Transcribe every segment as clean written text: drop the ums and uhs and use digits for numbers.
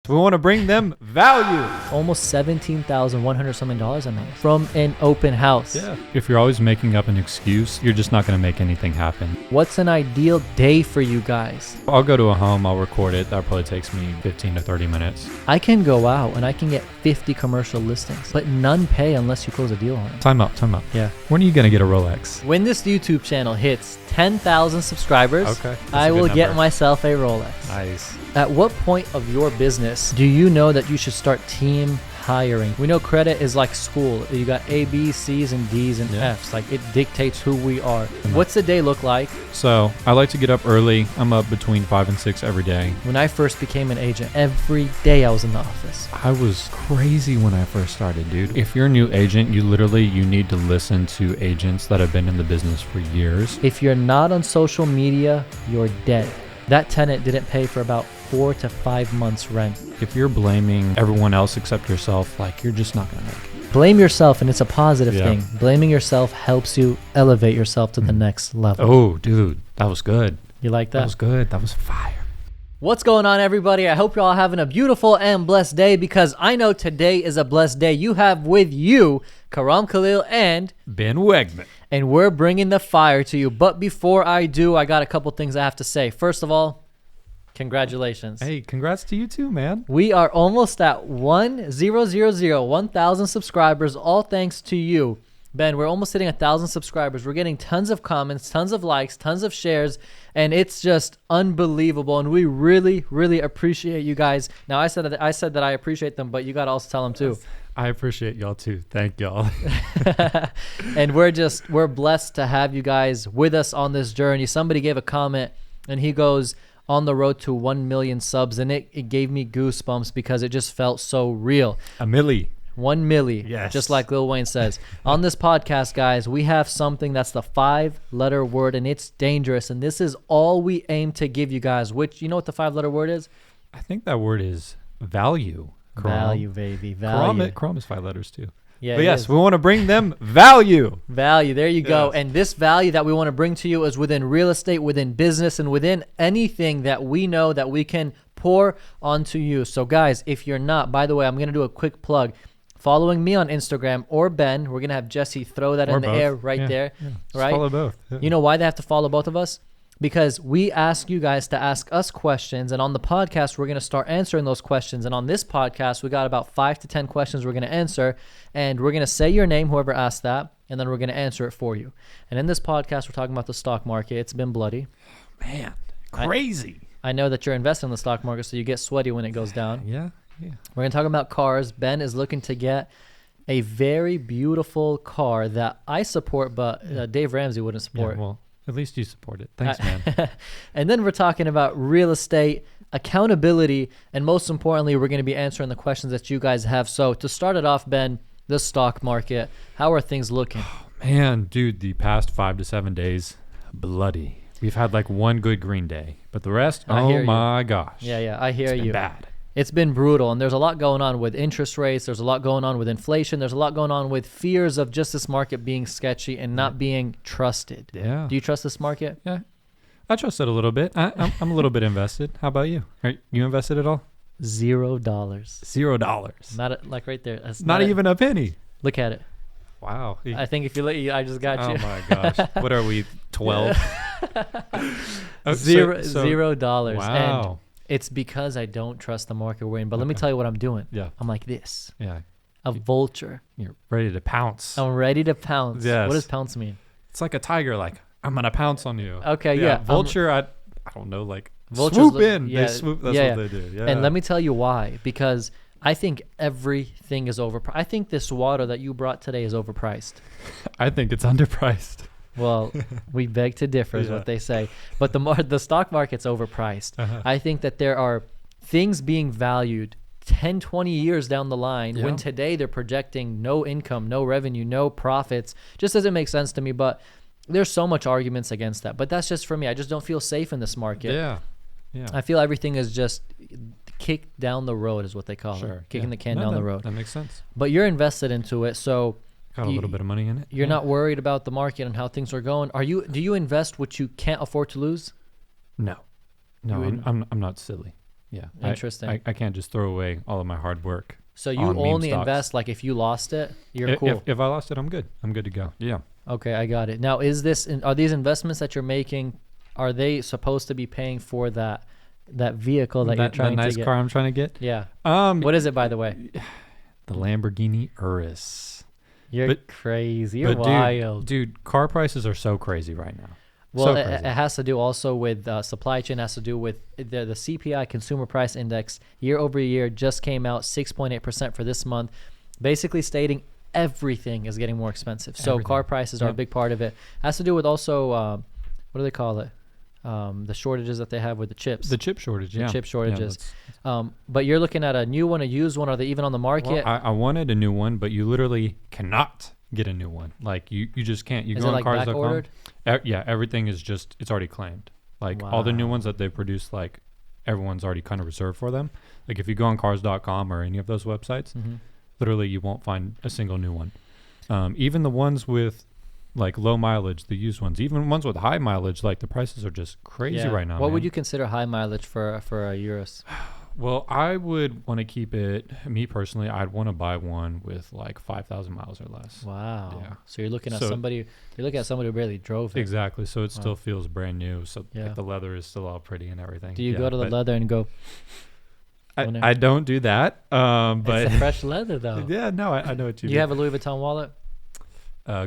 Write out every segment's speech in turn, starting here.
We want to bring them value. Almost $17,100 something I made from an open house. Yeah. If you're always making up an excuse, you're just not going to make anything happen. What's an ideal day for you guys? I'll go to a home, I'll record it. That probably takes me 15 to 30 minutes. I can go out and I can get 50 commercial listings, but none pay unless you close a deal on it. Time out. Yeah. When are you going to get a Rolex? When this YouTube channel hits 10,000 subscribers, Okay. I will get myself a Rolex. Nice. At what point of your business do you know that you should start team hiring? We know credit is like school. You got A, B, C's, and D's and F's. Like it dictates who we are. What's the day look like? So I like to get up early. I'm up between 5 and 6 every day. When I first became an agent, every day I was in the office. I was crazy when I first started, dude. If you're a new agent, you need to listen to agents that have been in the business for years. If you're not on social media, you're dead. That tenant didn't pay for about 4 to 5 months rent. If you're blaming everyone else except yourself, like you're just not going to make it. Blame yourself, and it's a positive thing. Blaming yourself helps you elevate yourself to the next level. Oh, dude, that was good. You like that? That was good. That was fire. What's going on, everybody? I hope you're all having a beautiful and blessed day, because I know today is a blessed day. You have with you Karam Khalil and Ben Wegmann. And we're bringing the fire to you. But before I do, I got a couple things I have to say. First of all, congratulations. Hey, congrats to you too, man. We are almost at 1,000 subscribers, all thanks to you. Ben, we're almost hitting 1,000 subscribers. We're getting tons of comments, tons of likes, tons of shares, and it's just unbelievable. And we really, really appreciate you guys. Now, I said that I appreciate them, but you got to also tell them too. I appreciate y'all too. Thank y'all. And we're blessed to have you guys with us on this journey. Somebody gave a comment and he goes, on the road to 1 million subs, and it gave me goosebumps because it just felt so real. A milli. 1 milli, yes. Just like Lil Wayne says. On this podcast, guys, we have something that's the 5-letter word, and it's dangerous, and this is all we aim to give you guys, which, you know what the 5-letter word is? I think that word is value. Value, baby, value. Karam is 5 letters too. Yeah, but yes, we want to bring them value. Value, there you go. And this value that we want to bring to you is within real estate, within business, and within anything that we know that we can pour onto you. So guys, if you're not, by the way, I'm going to do a quick plug. Following me on Instagram or Ben, we're going to have Jesse throw that in the air right there. Yeah. Right? Follow both. Yeah. You know why they have to follow both of us? Because we ask you guys to ask us questions, and on the podcast, we're going to start answering those questions. And on this podcast, we got about 5 to 10 questions we're going to answer, and we're going to say your name, whoever asked that, and then we're going to answer it for you. And in this podcast, we're talking about the stock market. It's been bloody. Man, crazy. I know that you're investing in the stock market, so you get sweaty when it goes down. Yeah. We're going to talk about cars. Ben is looking to get a very beautiful car that I support, but Dave Ramsey wouldn't support. Yeah, well, at least you support it. Thanks, man. And then we're talking about real estate, accountability, and most importantly, we're going to be answering the questions that you guys have. So to start it off, Ben, the stock market, how are things looking? Oh, man, dude, the past 5 to 7 days, bloody. We've had like one good green day, but the rest, oh my gosh. Yeah, I hear you. It's been bad. It's been brutal, and there's a lot going on with interest rates. There's a lot going on with inflation. There's a lot going on with fears of just this market being sketchy and not being trusted. Yeah. Do you trust this market? Yeah. I trust it a little bit. I'm a little bit invested. How about you? Are you invested at all? $0. $0. Not like right there. That's not even a penny. Look at it. Wow. I think if you let you, I just got you. Oh my gosh. What are we, 12? $0. Wow. And it's because I don't trust the market we're in. But let me tell you what I'm doing. Yeah. I'm like this. Yeah. A vulture. You're ready to pounce. I'm ready to pounce. Yes. What does pounce mean? It's like a tiger, like, I'm going to pounce on you. Okay, yeah. Vulture, I don't know, like, vultures swoop in. Yeah, they swoop. That's what they do. Yeah. And let me tell you why. Because I think everything is overpriced. I think this water that you brought today is overpriced. I think it's underpriced. Well, we beg to differ is what they say. But the stock market's overpriced. I think that there are things being valued 10, 20 years down the line when today they're projecting no income, no revenue, no profits. Just doesn't make sense to me. But there's so much arguments against that. But that's just for me. I just don't feel safe in this market. Yeah. I feel everything is just kicked down the road is what they call it. Kicking the can down the road. That makes sense. But you're invested into it, so got a little bit of money in it. You're not worried about the market and how things are going. Do you invest what you can't afford to lose? No, I'm not silly. Yeah. Interesting. I can't just throw away all of my hard work. So you only invest, like, if you lost it, you're cool. If I lost it, I'm good. I'm good to go. Yeah. Okay, I got it. Now, are these investments that you're making, are they supposed to be paying for that vehicle that you're trying to get? That nice car I'm trying to get? Yeah. What is it, by the way? The Lamborghini Urus. You're crazy. You're wild. Dude, car prices are so crazy right now. Well, it has to do also with supply chain. Has to do with the CPI, Consumer Price Index, year over year just came out 6.8% for this month, basically stating everything is getting more expensive. So car prices are a big part of it. Has to do with also what do they call it? The shortages that they have with the chips. The chip shortage, The chip shortages. But you're looking at a new one, a used one. Are they even on the market? Well, I wanted a new one, but you literally cannot get a new one. Like you just can't. You go on cars.com. Back ordered? Yeah, everything is just, it's already claimed. Like all the new ones that they produce, like everyone's already kind of reserved for them. Like if you go on cars.com or any of those websites, literally you won't find a single new one. Even the ones with like low mileage, the used ones, even ones with high mileage, like the prices are just crazy right now. What would you consider high mileage for a Urus? Well, I would want to keep it, me personally, I'd want to buy one with like 5,000 miles or less. Wow. Yeah. So you're looking at somebody who barely drove it. Exactly. So it still feels brand new. So like the leather is still all pretty and everything. Do you go to the leather and go? I don't do that. But it's a fresh leather though. Yeah, no, I know what you mean. Do you have a Louis Vuitton wallet?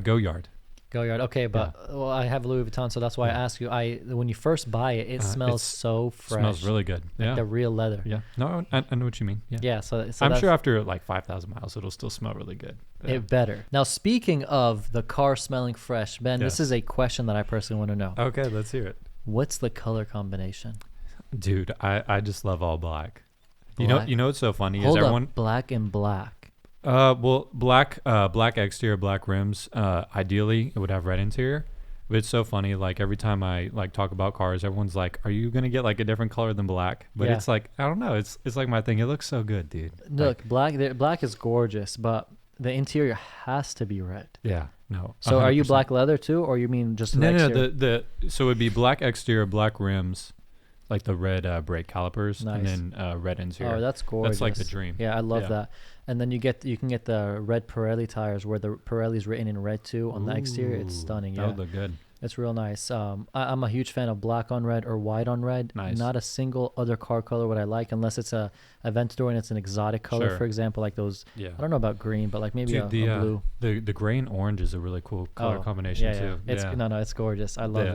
Go Yard. Okay, but well, I have Louis Vuitton, so that's why I ask you. When you first buy it, it smells so fresh. Smells really good. Like the real leather. Yeah. No, I know what you mean. Yeah. Yeah. So I'm sure after like 5,000 miles, it'll still smell really good. Yeah. It better. Now, speaking of the car smelling fresh, Ben, this is a question that I personally want to know. Okay, let's hear it. What's the color combination? Dude, I just love all black. You know what's so funny Hold is everyone up, black and black. Well, black exterior, black rims. Ideally, it would have red interior. But it's so funny. Like every time I like talk about cars, everyone's like, "Are you gonna get like a different color than black?" But it's like I don't know. It's like my thing. It looks so good, dude. Look, black is gorgeous, but the interior has to be red. Yeah. No. So 100%. Are you black leather too, or you mean just no? So it'd be black exterior, black rims, like the red brake calipers, and then red interior. Oh, that's gorgeous. That's like the dream. Yeah, I love that. And then you can get the red Pirelli tires where the Pirelli's written in red too on the exterior. It's stunning. That would look good. It's real nice. I'm a huge fan of black on red or white on red. Nice. Not a single other car color would I like unless it's a Aventador and it's an exotic color, for example, like those. Yeah. I don't know about green, but like maybe a blue. The gray and orange is a really cool color combination too. It's gorgeous. I love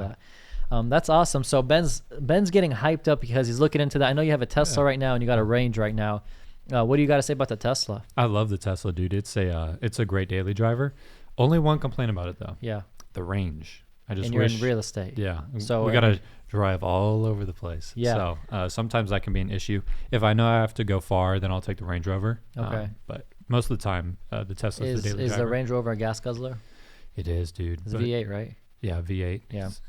that. That's awesome. So Ben's getting hyped up because he's looking into that. I know you have a Tesla right now and you got a Range right now. What do you got to say about the Tesla? I love the Tesla, dude. It's a great daily driver. Only one complaint about it though. Yeah. The range. And you're in real estate. Yeah. So we gotta drive all over the place. Yeah. So sometimes that can be an issue. If I know I have to go far, then I'll take the Range Rover. Okay. But most of the time, the Tesla is the daily driver. Is the Range Rover a gas guzzler? It is, dude. It's a V8, right? Yeah, V8.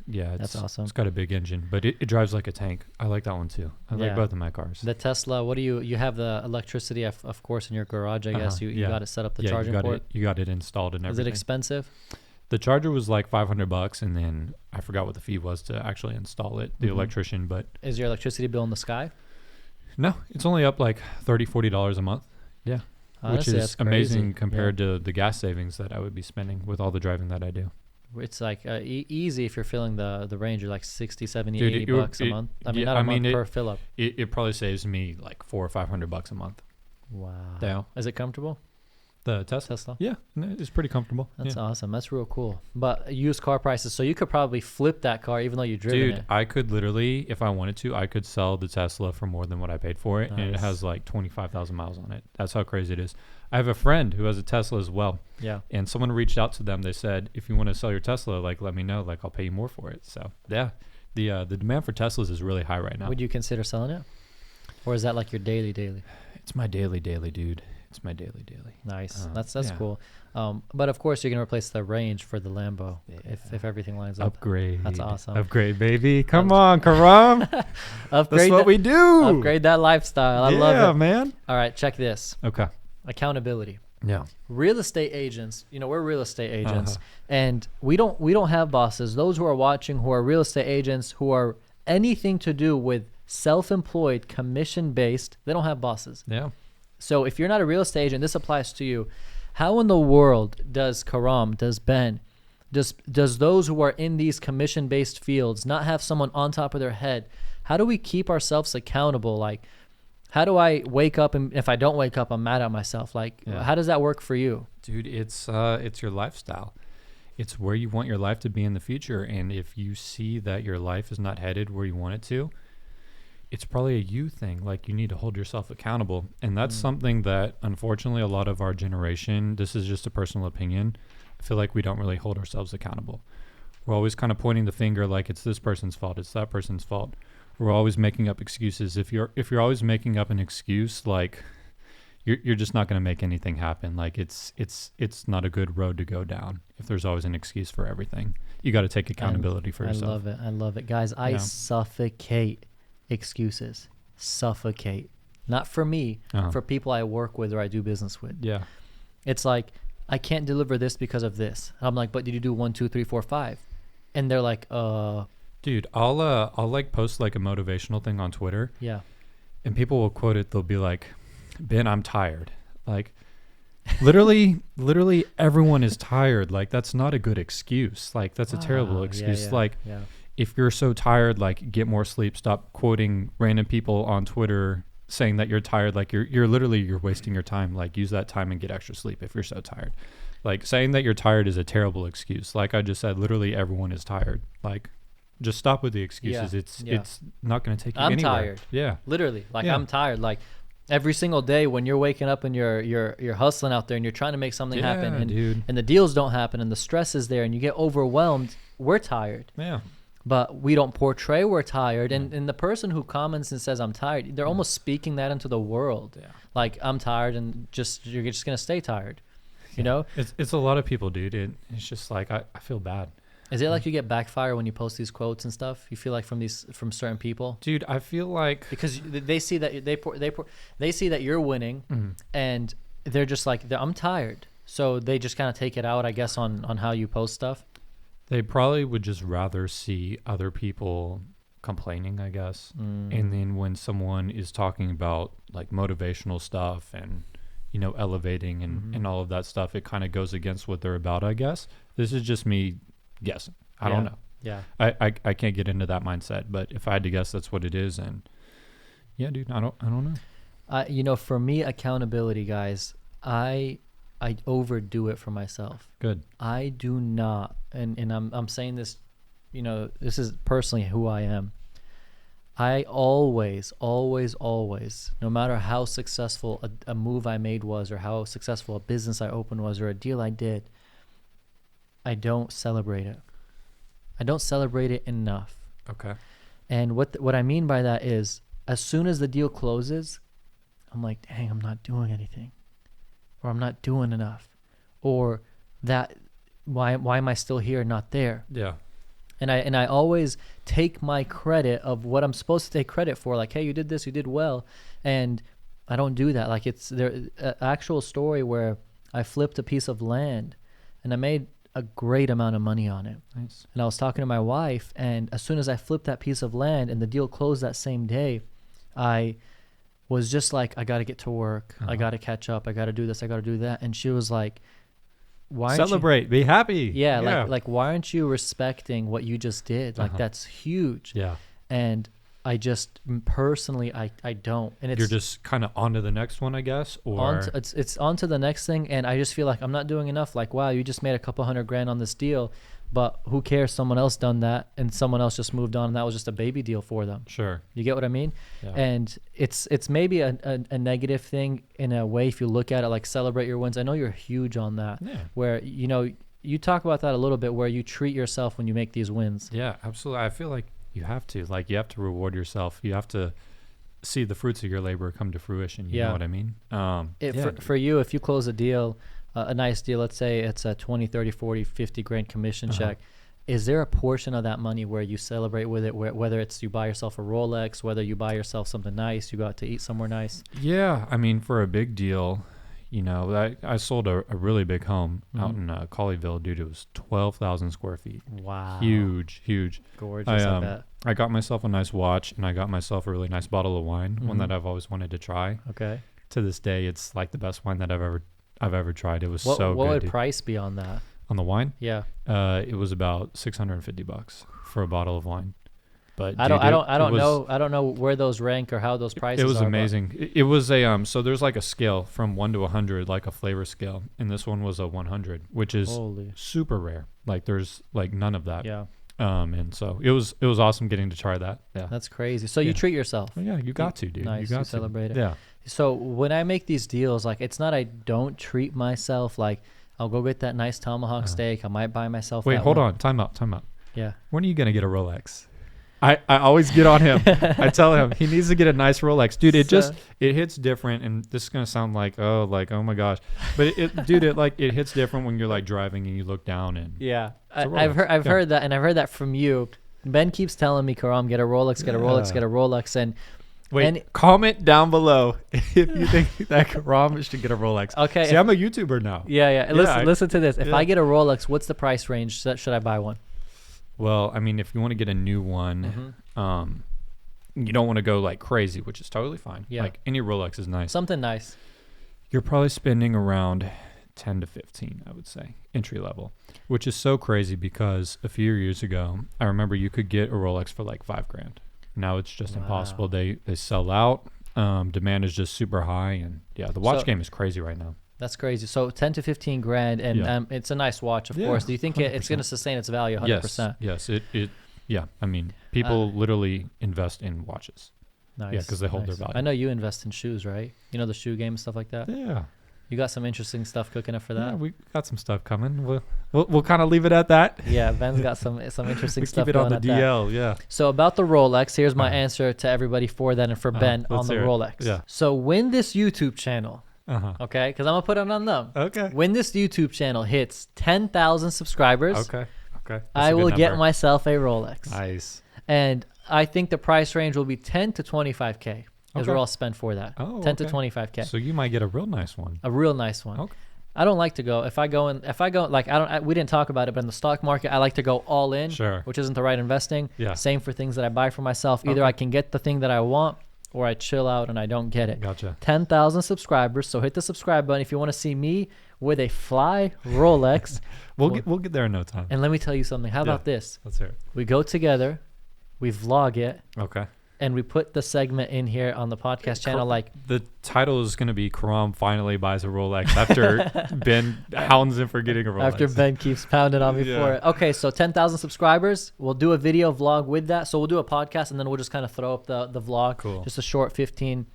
Yeah. That's awesome. It's got a big engine, but it drives like a tank. I like that one too. I like both of my cars. The Tesla, what do you have the electricity, of course, in your garage, I guess. You got it set up the charging port. You got it installed and everything. Is it expensive? The charger was like $500, and then I forgot what the fee was to actually install it, the electrician. But is your electricity bill in the sky? No, it's only up like $30-$40 a month. Yeah. Honestly, which is amazing compared to the gas savings that I would be spending with all the driving that I do. It's like easy if you're filling the Range, like 60, 70, Dude, $80 a month. I mean, not a month per fill up. It probably saves me like $400 or $500 a month. Wow. Yeah. Is it comfortable? The Tesla? Yeah, it's pretty comfortable. That's awesome. That's real cool. But used car prices, so you could probably flip that car even though you driven it. Dude, I could literally, if I wanted to, I could sell the Tesla for more than what I paid for it. Nice. And it has like 25,000 miles on it. That's how crazy it is. I have a friend who has a Tesla as well. Yeah. And someone reached out to them. They said, if you want to sell your Tesla, like let me know. Like I'll pay you more for it. So yeah, the demand for Teslas is really high right now. Would you consider selling it? Or is that like your daily? It's my daily, dude. It's my daily. Nice. That's cool. But of course, you're going to replace the Range for the Lambo if everything lines up. Upgrade. That's awesome. Upgrade, baby. Come on, Karam. Upgrade. That's what we do. Upgrade that lifestyle. I love it. Yeah, man. All right, check this. Okay. Accountability. Yeah. Real estate agents, we're real estate agents, and we don't have bosses. Those who are watching who are real estate agents who are anything to do with self-employed, commission-based. They don't have bosses. Yeah. So if you're not a real estate agent, this applies to you. How in the world does Karam, does Ben, does those who are in these commission-based fields not have someone on top of their head? How do we keep ourselves accountable? Like, how do I wake up, and if I don't wake up, I'm mad at myself? Like, how does that work for you? Dude, it's your lifestyle. It's where you want your life to be in the future. And if you see that your life is not headed where you want it to, it's probably a you thing. Like, you need to hold yourself accountable. And that's something that, unfortunately, a lot of our generation, this is just a personal opinion, I feel like we don't really hold ourselves accountable. We're always kind of pointing the finger like it's this person's fault, it's that person's fault. We're always making up excuses. If you're always making up an excuse, like, you're just not going to make anything happen. Like, it's not a good road to go down if there's always an excuse for everything. You got to take accountability for yourself. I love it. Guys, I suffocate excuses. Suffocate. Not for me, for people I work with or I do business with. Yeah. It's like, I can't deliver this because of this. I'm like, but did you do 1, 2, 3, 4, 5? And they're like, Dude, I'll like post like a motivational thing on Twitter. Yeah. And people will quote it. They'll be like, Ben, I'm tired. Like, literally everyone is tired. Like, that's not a good excuse. Like, that's a terrible excuse. If you're so tired, like, get more sleep. Stop quoting random people on Twitter saying that you're tired. Like, you're wasting your time. Like, use that time and get extra sleep if you're so tired. Like, saying that you're tired is a terrible excuse. Like I just said, literally everyone is tired. Like, just stop with the excuses. It's not going to take you anywhere. I'm tired. Yeah. Literally. Like, I'm tired. Like, every single day when you're waking up and you're hustling out there and you're trying to make something happen and the deals don't happen and the stress is there and you get overwhelmed, we're tired. Yeah. But we don't portray we're tired. And the person who comments and says I'm tired, they're almost speaking that into the world. Yeah. Like, I'm tired and you're just going to stay tired. You know? It's a lot of people, dude. It's just like, I feel bad. Is it like you get backfire when you post these quotes and stuff? You feel like from certain people? Dude, I feel like because they see that they see that you're winning, and they're just like, I'm tired. So they just kind of take it out, I guess, on how you post stuff. They probably would just rather see other people complaining, I guess. And then when someone is talking about like motivational stuff and, you know, elevating and all of that stuff, it kind of goes against what they're about, I guess. This is just me guessing. I don't know. Yeah. I can't get into that mindset, but if I had to guess, that's what it is. And yeah, dude, I don't know. You know, for me, accountability, guys, I overdo it for myself. Good. I do not, and I'm saying this, you know, this is personally who I am. I always, no matter how successful a move I made was, or how successful a business I opened was, or a deal I did, I don't celebrate it. I don't celebrate it enough. Okay. And what I mean by that is, as soon as the deal closes, I'm like, dang, I'm not doing anything, or I'm not doing enough, or that why am I still here, not there? Yeah. And I always take my credit of what I'm supposed to take credit for. Like, hey, you did this, you did well, and I don't do that. Like, it's an actual story where I flipped a piece of land, and I made a great amount of money on it. Nice. And I was talking to my wife, and as soon as I flipped that piece of land and the deal closed that same day, I was just like, I got to get to work. I got to catch up. I got to do this. I got to do that. And she was like, why celebrate, be happy. Yeah. Like, why aren't you respecting what you just did? Like, that's huge. Yeah. And I just personally, I don't. And it's, you're just kind of on to the next one, I guess, or it's on to the next thing. And I just feel like I'm not doing enough. Like, wow, you just made a couple $100,000 on this deal, but who cares? Someone else done that, and someone else just moved on, and that was just a baby deal for them. Sure. You get what I mean? Yeah. And it's maybe a negative thing in a way if you look at it, like, celebrate your wins. I know you're huge on that. Yeah. Where, you know, you talk about that a little bit, where you treat yourself when you make these wins. Yeah, absolutely. I feel like you have to. Like, you have to reward yourself. You have to see the fruits of your labor come to fruition. You know what I mean? For you, if you close a deal, a nice deal, let's say it's a 20, 30, 40, 50 grand commission check, is there a portion of that money where you celebrate with it, whether it's you buy yourself a Rolex, whether you buy yourself something nice, you go out to eat somewhere nice? Yeah. I mean, for a big deal, you know, I sold a really big home out in Colleyville, dude. It was 12,000 square feet. Wow. Huge. Gorgeous, I bet. I got myself a nice watch, and I got myself a really nice bottle of wine, one that I've always wanted to try. Okay. To this day, it's like the best wine that I've ever tried. It was so good. What would price be on that? On the wine? Yeah. It was about $650 for a bottle of wine. But I don't know where those rank or how those prices are. It was amazing. It was a so there's like a scale from 1 to 100, like a flavor scale, and this one was a 100, which is super rare. Like there's like none of that. Yeah. And so it was awesome getting to try that. Yeah. That's crazy. So you treat yourself. Well, yeah, you got to, dude. Nice. You got to celebrate it. Yeah. So when I make these deals, like it's not I don't treat myself. Like I'll go get that nice tomahawk steak. I might buy myself. Wait, hold on. Time out. Yeah. When are you gonna get a Rolex? I always get on him. I tell him he needs to get a nice Rolex, dude. It hits different, and this is gonna sound like oh my gosh, but it hits different when you're like driving and you look down and I've heard that, and I've heard that from you. Ben keeps telling me, Karam, get a Rolex, get a Rolex, and comment down below if you think that Karam should get a Rolex. Okay, see, I'm a YouTuber now. Yeah. Listen to this. If I get a Rolex, what's the price range? Should I buy one? Well, I mean, if you want to get a new one, you don't want to go like crazy, which is totally fine. Yeah. Like any Rolex is nice. Something nice. You're probably spending around 10 to 15, I would say, entry level, which is so crazy because a few years ago, I remember you could get a Rolex for like $5,000. Now it's just impossible. They sell out. Demand is just super high, and the watch game is crazy right now. That's crazy. So 10 to 15 grand, and it's a nice watch, of course. Do you think it's going to sustain its value 100%? Yes. I mean, people literally invest in watches. Nice. Yeah, because they hold their value. I know you invest in shoes, right? You know, the shoe game and stuff like that? Yeah. You got some interesting stuff cooking up for that? Yeah, we got some stuff coming. We'll kind of leave it at that. Yeah, Ben's got some interesting stuff keep it on the DL, yeah. So about the Rolex, here's my answer to everybody for that and for Ben on the Rolex. Yeah. So when this YouTube channel... okay, because I'm gonna put it on them. Okay. When this YouTube channel hits 10,000 subscribers, okay, I will get myself a Rolex. Nice. And I think the price range will be 10 to 25K. Is where I'll spend for that. 10 to 25K. So you might get a real nice one. A real nice one. Okay. I don't like to go we didn't talk about it, but in the stock market, I like to go all in, which isn't the right investing. Yeah. Same for things that I buy for myself. Either I can get the thing that I want, or I chill out and I don't get it. Gotcha. 10,000 subscribers. So hit the subscribe button if you want to see me with a fly Rolex. We'll get there in no time. And let me tell you something. How about this? Let's hear it. We go together, we vlog it. Okay. And we put the segment in here on the podcast channel. Like the title is going to be Karam finally buys a Rolex after Ben hounds him for getting a Rolex. After Ben keeps pounding on me for it. Okay, so 10,000 subscribers. We'll do a video vlog with that. So we'll do a podcast, and then we'll just kind of throw up the vlog. Cool. Just a short 15,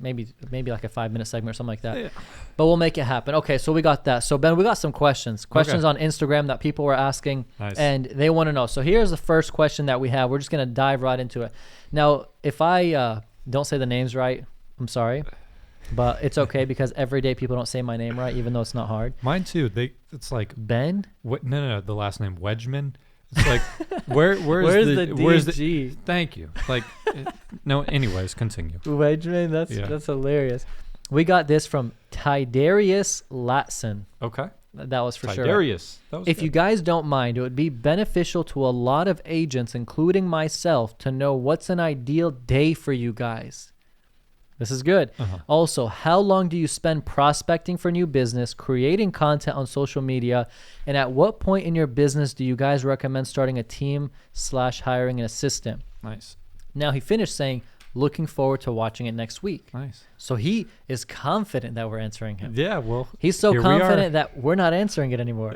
maybe like a 5-minute segment or something like that. Yeah. But we'll make it happen. Okay, so we got that. So Ben, we got some questions on Instagram that people were asking. Nice. And they want to know. So here's the first question that we have. We're just going to dive right into it. Now, if I don't say the names right, I'm sorry, but it's okay because every day people don't say my name right, even though it's not hard. Mine too. It's like Ben. No, the last name Wegmann. It's like where's the DG? Thank you. Like no. Anyways, continue. Wegmann. That's hilarious. We got this from Tidarius Latson. Okay. That was for sure. Tidarius. If you guys don't mind, it would be beneficial to a lot of agents, including myself, to know what's an ideal day for you guys. This is good. Also, how long do you spend prospecting for new business, creating content on social media, and at what point in your business do you guys recommend starting a team / hiring an assistant? Nice. Now, he finished saying, looking forward to watching it next week. Nice. So he is confident that we're answering him. Yeah, well, he's so confident that we're not answering it anymore.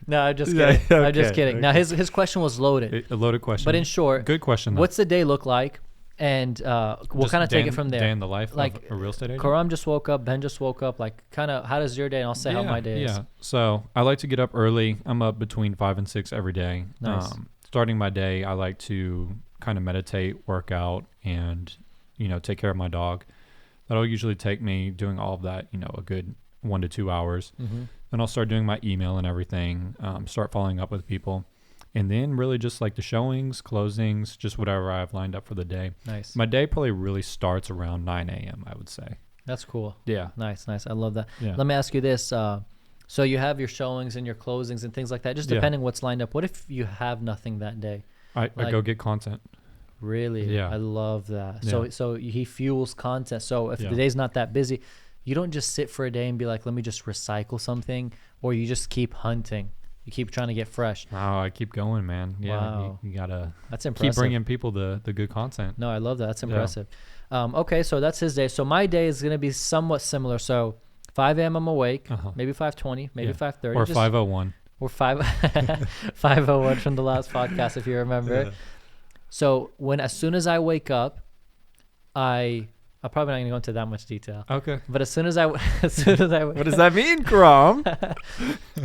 No, I'm just kidding. Okay, I'm just kidding. Okay. Now his question was loaded. A loaded question. But in short, good question. What's the day look like? And we'll kind of take it from there. Day in the life of a real estate agent. Karam just woke up. Ben just woke up. Like, kind of, how does your day? And I'll say how my day is. Yeah. So I like to get up early. I'm up between 5 and 6 every day. Nice. Starting my day, I like to kind of meditate, work out, and take care of my dog. That'll usually take me doing all of that, a good 1 to 2 hours. Then I'll start doing my email and everything. Start following up with people. And then really just like the showings, closings, just whatever I have lined up for the day. Nice. My day probably really starts around 9 a.m., I would say. That's cool. Yeah. Nice. I love that. Yeah. Let me ask you this. So you have your showings and your closings and things like that, just depending what's lined up. What if you have nothing that day? I go get content. Really? Yeah. I love that. Yeah. So he fuels content. So if the day's not that busy, you don't just sit for a day and be like, let me just recycle something, or you just keep hunting. You keep trying to get fresh. Oh, I keep going, man. Yeah, wow. you gotta that's impressive. Keep bringing people the good content. No, I love that. That's impressive. Okay, so that's his day. So my day is going to be somewhat similar. So 5 a.m. I'm awake, maybe 5:20, maybe 5:30. Or 5:01. Or 5:01 from the last podcast, if you remember. Yeah. So as soon as I wake up, I'm probably not going to go into that much detail. Okay. But as soon as I what does that mean, Karam?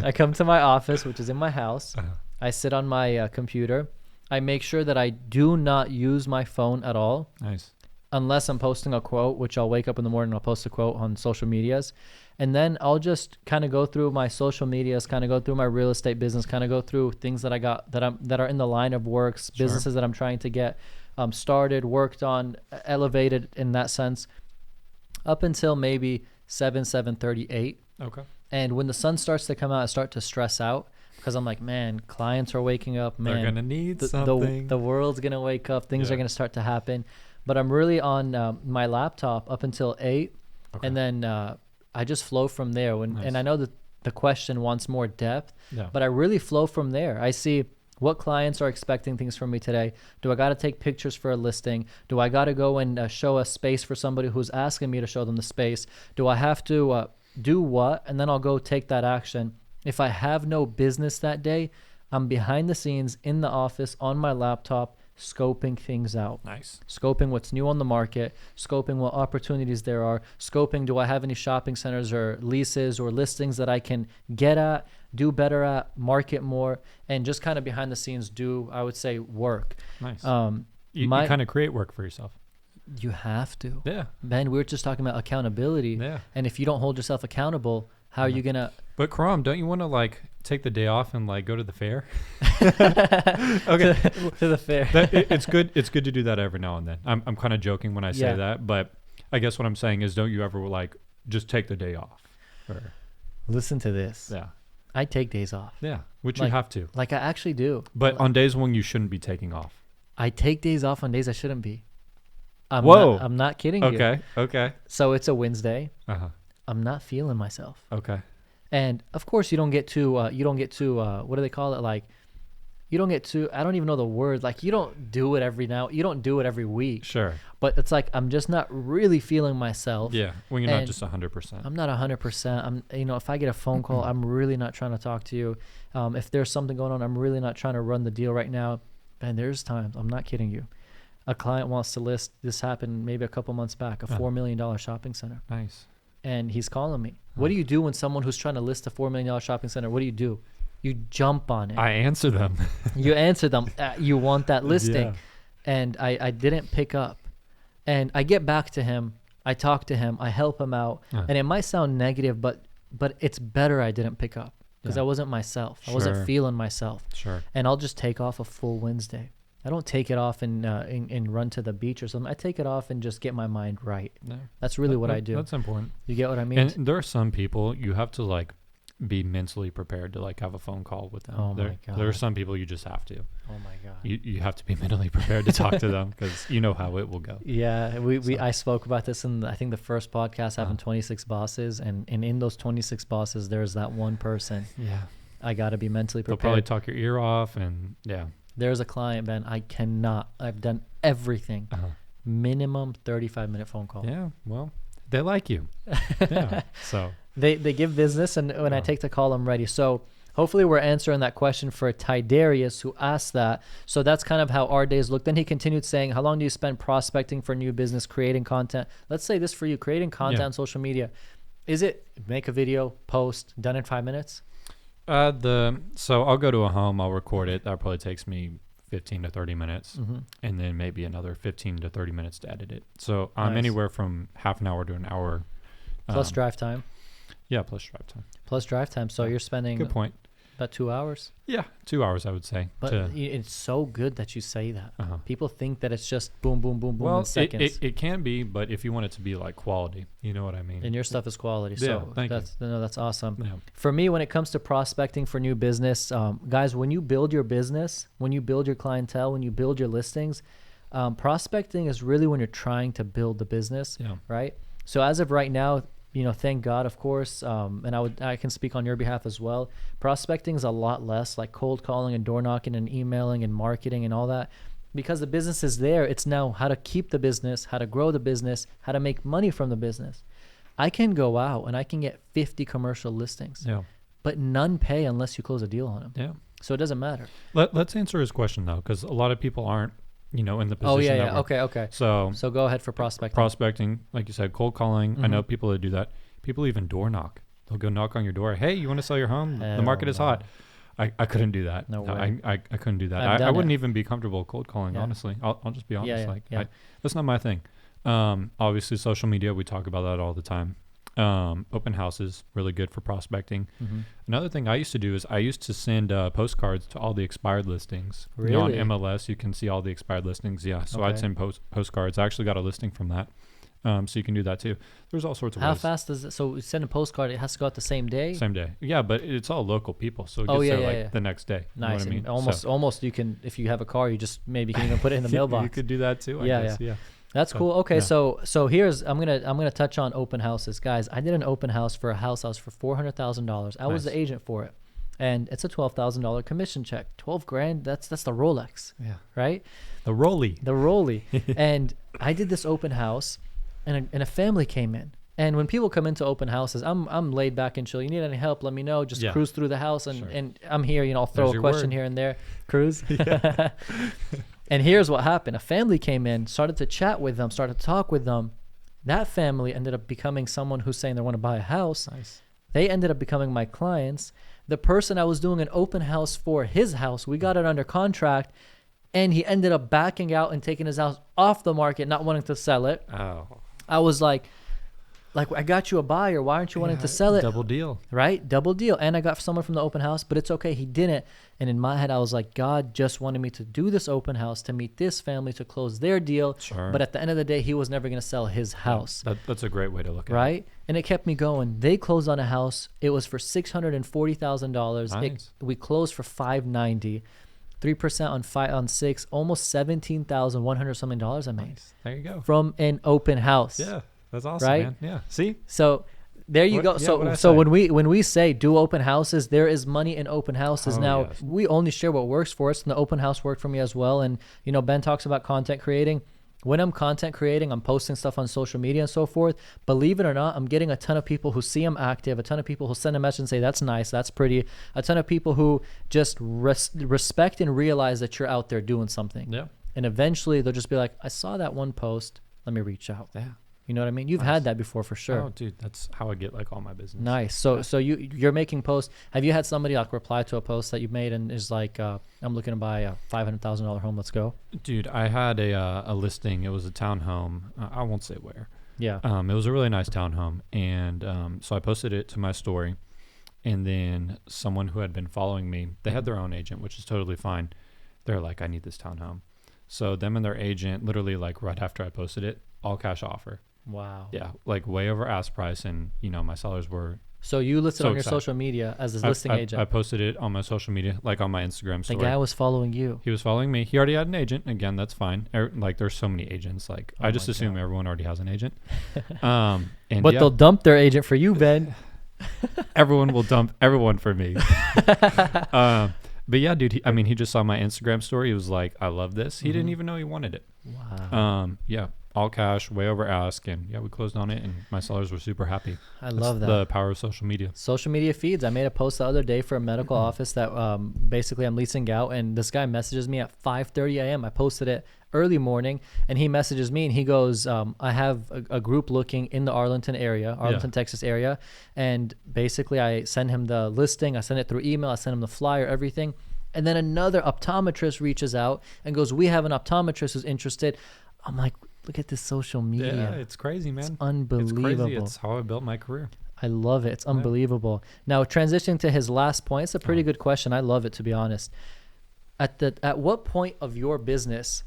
I come to my office, which is in my house. I sit on my computer. I make sure that I do not use my phone at all. Nice. Unless I'm posting a quote, which I'll wake up in the morning and I'll post a quote on social medias. And then I'll just kind of go through my social medias, kind of go through my real estate business, kind of go through things that I got that are in the line of works, businesses that I'm trying to get started, worked on, elevated in that sense, up until maybe 7:38. Okay. And when the sun starts to come out, I start to stress out because I'm like, man, clients are waking up. Man, they're gonna need something. The world's gonna wake up. Things are gonna start to happen. But I'm really on my laptop up until 8, and then I just flow from there. And I know that the question wants more depth, but I really flow from there. I see what clients are expecting things from me today. Do I got to take pictures for a listing? Do I got to go and show a space for somebody who's asking me to show them the space? Do I have to do what? And then I'll go take that action. If I have no business that day, I'm behind the scenes in the office on my laptop, scoping things out. Nice. Scoping what's new on the market, scoping what opportunities there are, scoping do I have any shopping centers or leases or listings that I can get at, do better at, market more, and just kind of behind the scenes do, I would say, work. Nice. You kind of create work for yourself. You have to. Yeah. Ben, we were just talking about accountability. Yeah. And if you don't hold yourself accountable, how are you going to... But Karam, don't you want to take the day off and go to the fair? Okay. to the fair. It's good. It's good to do that every now and then. I'm kind of joking when I say that, but I guess what I'm saying is, don't you ever just take the day off? Or... Listen to this. Yeah. I take days off. Yeah, which you have to. I actually do. But on days when you shouldn't be taking off. I take days off on days I shouldn't be. Whoa. I'm not kidding you. Okay. So it's a Wednesday. Uh-huh. I'm not feeling myself. Okay. And of course you don't get to what do they call it? You don't get to, I don't even know the word. You don't do it you don't do it every week. Sure. But it's I'm just not really feeling myself. Yeah. When you're not just 100%. I'm not 100%. If I get a phone call, I'm really not trying to talk to you. If there's something going on, I'm really not trying to run the deal right now. And there's times, I'm not kidding you. A client wants to list, this happened maybe a couple months back, a $4 million shopping center. Nice. And he's calling me. What do you do when someone who's trying to list a $4 million shopping center, what do? You jump on it. I answer them. You answer them. You want that listing. Yeah. And I didn't pick up. And I get back to him. I talk to him. I help him out. And it might sound negative, but it's better I didn't pick up because I wasn't myself. I wasn't feeling myself. Sure. And I'll just take off a full Wednesday. I don't take it off and run to the beach or something. I take it off and just get my mind right. No. That's really what I do. That's important. You get what I mean? And there are some people you have to be mentally prepared to have a phone call with them. Oh my God. There are some people you just have to. Oh my God. You have to be mentally prepared to talk to them because you know how it will go. Yeah, I spoke about this in I think the first podcast, having 26 bosses, and in those 26 bosses, there's that one person. Yeah. I got to be mentally prepared. They'll probably talk your ear off, and yeah. There's a client, Ben, I've done everything. Minimum 35-minute phone call. Yeah, well, they like you. Yeah, so. They give business, and when I take the call, I'm ready. So hopefully we're answering that question for Tidarius, who asked that. So that's kind of how our days look. Then he continued saying, how long do you spend prospecting for new business, creating content? Let's say this for you, creating content on social media. Is it make a video, post, done in 5 minutes? So I'll go to a home, I'll record it. That probably takes me 15 to 30 minutes, and then maybe another 15 to 30 minutes to edit it. So I'm anywhere from half an hour to an hour. Plus drive time. Yeah, plus drive time. Plus drive time. So you're spending... Good point. About 2 hours? Yeah, 2 hours, I would say. But it's so good that you say that. People think that it's just boom, boom, boom, boom in seconds. It can be, but if you want it to be like quality, you know what I mean? And your stuff is quality. So thank you. That's awesome. Yeah. For me, when it comes to prospecting for new business, guys, when you build your business, when you build your clientele, when you build your listings, prospecting is really when you're trying to build the business, right? So as of right now, thank God, of course, and I can speak on your behalf as well. Prospecting is a lot less, like cold calling and door knocking and emailing and marketing and all that, because the business is there. It's now how to keep the business, how to grow the business, how to make money from the business. I can go out and I can get 50 commercial listings, but none pay unless you close a deal on them. Yeah. So it doesn't matter. Let's answer his question though, because a lot of people aren't, in the position. Okay. So go ahead for prospecting. Prospecting, like you said, cold calling. I know people that do that. People even door knock. They'll go knock on your door. Hey, you want to sell your home? The market is hot. I couldn't do that. No way. I couldn't do that. I wouldn't even be comfortable cold calling, honestly. I'll just be honest. That's not my thing. Obviously, social media, we talk about that all the time. Open houses, really good for prospecting. Another thing I used to do is I used to send postcards to all the expired listings. Really? On MLS, you can see all the expired listings. Yeah, so I'd send postcards. I actually got a listing from that. So you can do that too. There's all sorts of ways. How fast does it? So send a postcard, it has to go out the same day? Same day. Yeah, but it's all local people, so it gets there the next day. Nice. You know what I mean? Almost you can, if you have a car, you just maybe can even put it in the mailbox. You could do that too, I guess. Yeah. That's cool. Okay, so here's I'm gonna touch on open houses, guys. I did an open house for a house for $400,000. I was the agent for it, and it's a $12,000 commission check. $12,000. That's the Rolex. Yeah. Right. The Rolly. And I did this open house, and a family came in. And when people come into open houses, I'm laid back and chill. You need any help? Let me know. Just cruise through the house, and I'm here. I'll throw a question here and there. Cruise. And here's what happened. A family came in, started to chat with them, started to talk with them. That family ended up becoming someone who's saying they want to buy a house. Nice. They ended up becoming my clients. The person I was doing an open house for, his house, we got it under contract, and he ended up backing out and taking his house off the market, not wanting to sell it. Oh. I was like, I got you a buyer. Why aren't you wanting to sell it? Double deal. Right? Double deal. And I got someone from the open house, but it's okay. He didn't. And in my head, I was like, God just wanted me to do this open house to meet this family, to close their deal. Sure. But at the end of the day, he was never going to sell his house. That's a great way to look at it. Right? And it kept me going. They closed on a house. It was for $640,000. Nice. We closed for $590,000. 3% on 6, almost $17,100 something I made. Nice. There you go. From an open house. Yeah. That's awesome, right? Man. Yeah. See? So there you go. So when we say do open houses, there is money in open houses. Now, we only share what works for us, and the open house worked for me as well. And, Ben talks about content creating. When I'm content creating, I'm posting stuff on social media and so forth. Believe it or not, I'm getting a ton of people who see I'm active, a ton of people who send a message and say, that's nice, that's pretty, a ton of people who just respect and realize that you're out there doing something. Yeah. And eventually they'll just be like, I saw that one post, let me reach out. Yeah. You know what I mean? You've had that before for sure. Oh, dude, that's how I get all my business. Nice. So you're making posts. Have you had somebody reply to a post that you made and is like, I'm looking to buy a $500,000 home. Let's go. Dude, I had a listing. It was a townhome. I won't say where. Yeah. It was a really nice townhome, and so I posted it to my story, and then someone who had been following me, they had their own agent, which is totally fine. They're like, I need this townhome. So them and their agent, literally right after I posted it, all cash offer. Wow. Yeah, way over ask price, and my sellers were. So you listed on your social media as a listing agent. I posted it on my social media, on my Instagram story. The guy was following you. He was following me. He already had an agent. Again, that's fine. There's so many agents. I just assume everyone already has an agent. But they'll dump their agent for you, Ben. Everyone will dump everyone for me. But yeah, dude. He just saw my Instagram story. He was like, "I love this." He didn't even know he wanted it. Wow. Yeah. All cash, way over ask, and we closed on it, and my sellers were super happy. I love that. The power of social media. Social media feeds. I made a post the other day for a medical office that basically I'm leasing out, and this guy messages me at 5:30 a.m. I posted it early morning, and he messages me, and he goes, I have a group looking in the Arlington, Texas area, and basically I send him the listing. I send it through email. I send him the flyer, everything. And then another optometrist reaches out and goes, we have an optometrist who's interested. I'm like, look at this social media. Yeah, it's crazy, man. It's unbelievable. It's crazy. It's how I built my career. I love it. It's unbelievable. Now, transitioning to his last point, it's a pretty good question. I love it, to be honest. At what point of your business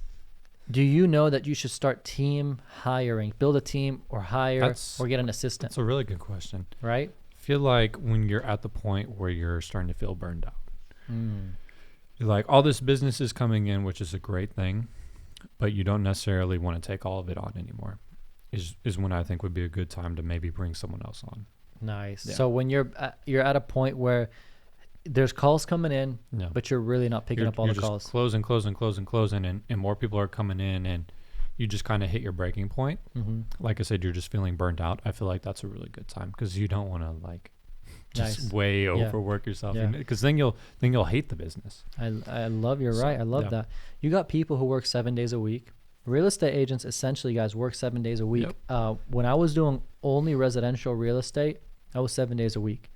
do you know that you should start team hiring, build a team or hire or get an assistant? That's a really good question. Right? I feel like when you're at the point where you're starting to feel burned out, you're like, all this business is coming in, which is a great thing, but you don't necessarily want to take all of it on anymore, is when I think would be a good time to maybe bring someone else on. Nice. Yeah. So when you're at a point where there's calls coming in, but you're really not picking up all the calls. Closing, and more people are coming in, and you just kind of hit your breaking point. Like I said, you're just feeling burnt out. I feel like that's a really good time because you don't want to just way overwork yourself, because then you'll hate the business. I love right. I love that. You got people who work 7 days a week. Real estate agents, essentially, guys, work 7 days a week. When I was doing only residential real estate, I was 7 days a week.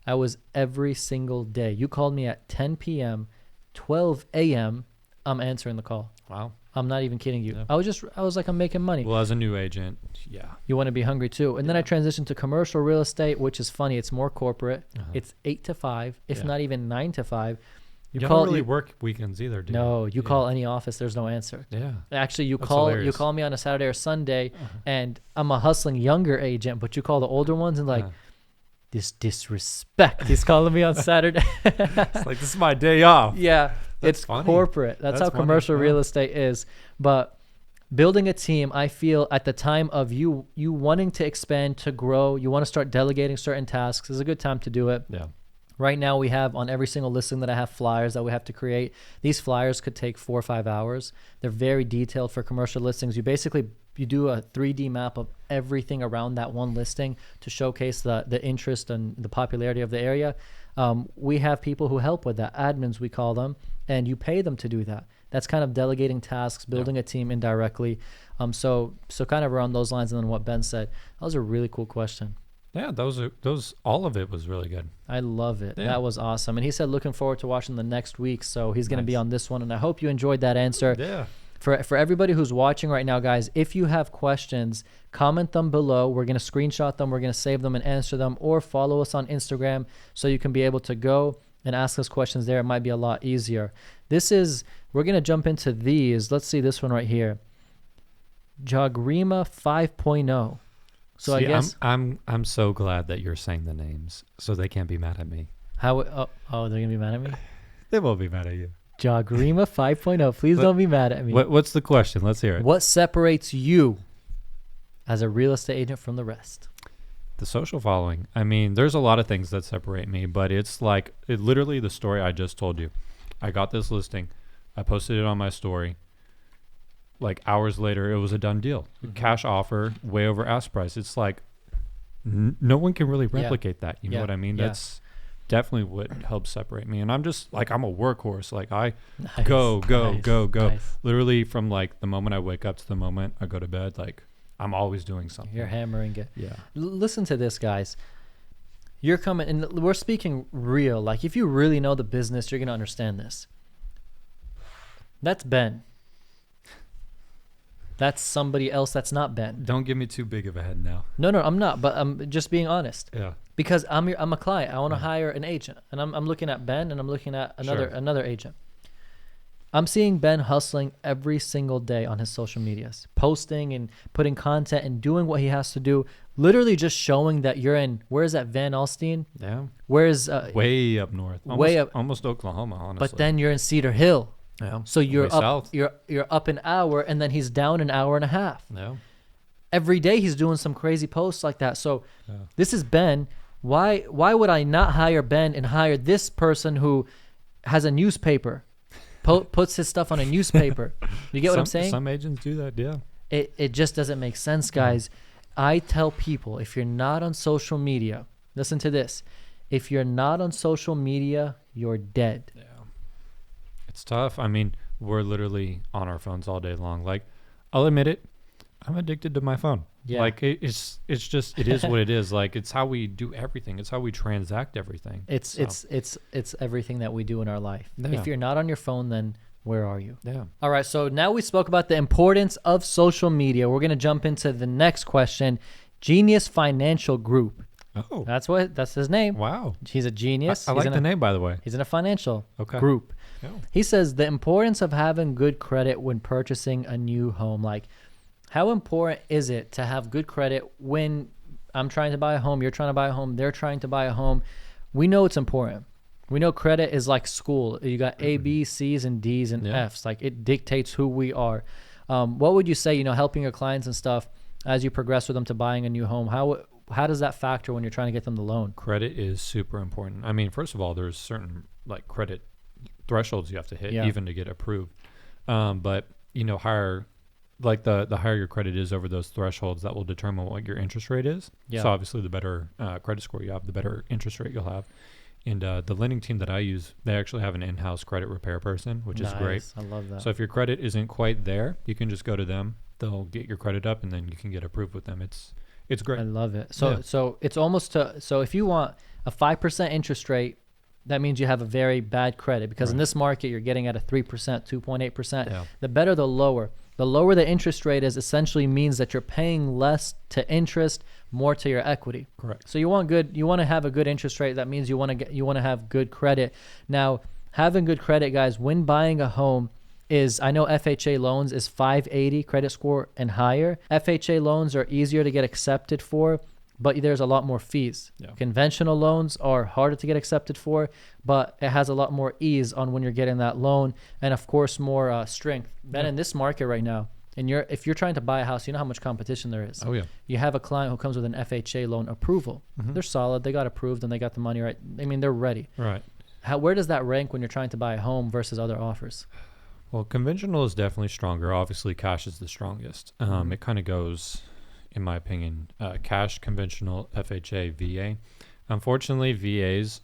I was every single day. You called me at 10 p.m., 12 a.m., I'm answering the call. Wow. I'm not even kidding you. I was like, I'm making money. Well, as a new agent, you want to be hungry too. And then I transitioned to commercial real estate, which is funny. It's more corporate. It's 8 to 5, if not even 9 to 5. You don't really work weekends either, do you? No, you call any office, there's no answer. Yeah. Actually, you call me on a Saturday or Sunday, and I'm a hustling younger agent, but you call the older ones and this disrespect. He's calling me on Saturday. It's like, this is my day off. Yeah. It's funny. Corporate. That's how commercial real estate is. But building a team, I feel at the time of you wanting to expand, to grow, you want to start delegating certain tasks, is a good time to do it. Yeah. Right now we have on every single listing that I have flyers that we have to create. These flyers could take 4 or 5 hours. They're very detailed for commercial listings. You do a 3D map of everything around that one listing to showcase the interest and the popularity of the area. We have people who help with that, admins we call them, and you pay them to do that. That's kind of delegating tasks, building a team indirectly. So kind of around those lines, and then what Ben said. That was a really cool question. Yeah, those all of it was really good. I love it. Yeah. That was awesome. And he said looking forward to watching the next week, so he's going to be on this one, and I hope you enjoyed that answer. Yeah. For everybody who's watching right now, guys, if you have questions, comment them below. We're going to screenshot them, we're going to save them and answer them, or follow us on Instagram so you can be able to go and ask us questions there. It might be a lot easier. We're going to jump into these. Let's see this one right here. Jagrima 5.0. So I guess I'm so glad that you're saying the names so they can't be mad at me. How? Oh, they're gonna be mad at me. They won't be mad at you. Jagrima 5.0. Please don't be mad at me. What's the question? Let's hear it. What separates you as a real estate agent from the rest? The social following. I mean, there's a lot of things that separate me, but it's like literally the story I just told you. I got this listing. I posted it on my story. Like hours later, it was a done deal. Cash offer, way over ask price. It's like no one can really replicate that. You know what I mean? That's definitely what helps separate me. And I'm just like, I'm a workhorse. Like I go. Nice. Literally from like the moment I wake up to the moment I go to bed, like I'm always doing something. You're hammering it. Yeah. Listen to this, guys. You're coming, and we're speaking real. Like if you really know the business, you're going to understand this. That's Ben. That's somebody else that's not Ben. Don't give me too big of a head now. No, I'm not. But I'm just being honest. Yeah. Because I'm a client. I want to hire an agent, and I'm looking at Ben, and I'm looking at another agent. I'm seeing Ben hustling every single day on his social medias, posting and putting content and doing what he has to do. Literally just showing that you're in. Where is that, Van Alstyne? Yeah. Where's way up north? Almost Oklahoma, honestly. But then you're in Cedar Hill. Yeah. So you're up south. You're up an hour, and then he's down an hour and a half. Yeah. Every day he's doing some crazy posts like that. So this is Ben. Why would I not hire Ben and hire this person who has a newspaper, puts his stuff on a newspaper? You get what I'm saying? Some agents do that, yeah. It just doesn't make sense, guys. I tell people, if you're not on social media, listen to this. If you're not on social media, you're dead. Yeah. It's tough. I mean, we're literally on our phones all day long. Like, I'll admit it, I'm addicted to my phone. Yeah. Like it's just, it is what it is. Like it's how we do everything. It's how we transact everything. It's everything that we do in our life. Yeah. If you're not on your phone, then where are you? Yeah. All right. So now we spoke about the importance of social media. We're going to jump into the next question. Genius Financial Group. Oh, that's his name. Wow. He's a genius. I like the name, by the way. He's in a financial Okay. group. Oh. He says the importance of having good credit when purchasing a new home. Like, how important is it to have good credit when I'm trying to buy a home, you're trying to buy a home, they're trying to buy a home? We know it's important. We know credit is like school. You got A, B, C's, and D's and F's. Like, it dictates who we are. What would you say, helping your clients and stuff as you progress with them to buying a new home? How does that factor when you're trying to get them the loan? Credit is super important. I mean, first of all, there's certain like credit thresholds you have to hit even to get approved. But higher, like the higher your credit is over those thresholds, that will determine what your interest rate is. Yeah. So obviously the better credit score you have, the better interest rate you'll have. And the lending team that I use, they actually have an in-house credit repair person, which is great. I love that. So if your credit isn't quite there, you can just go to them. They'll get your credit up, and then you can get approved with them. It's great. I love it. So it's almost so if you want a 5% interest rate, that means you have a very bad credit, because in this market you're getting at a 3%, 2.8%. Yeah. The better, the lower. The lower the interest rate is essentially means that you're paying less to interest, more to your equity. Correct. So you want to have a good interest rate. That means you want to have good credit. Now, having good credit, guys, when buying a home I know FHA loans is 580 credit score and higher. FHA loans are easier to get accepted for, but there's a lot more fees. Yeah. Conventional loans are harder to get accepted for, but it has a lot more ease on when you're getting that loan, and of course more strength. Ben, in this market right now, if you're trying to buy a house, you know how much competition there is. Oh yeah. You have a client who comes with an FHA loan approval. Mm-hmm. They're solid. They got approved and they got the money right. I mean, they're ready. Right. Where does that rank when you're trying to buy a home versus other offers? Well, conventional is definitely stronger. Obviously, cash is the strongest. It kind of goes, in my opinion, cash, conventional, FHA, VA. Unfortunately, VAs,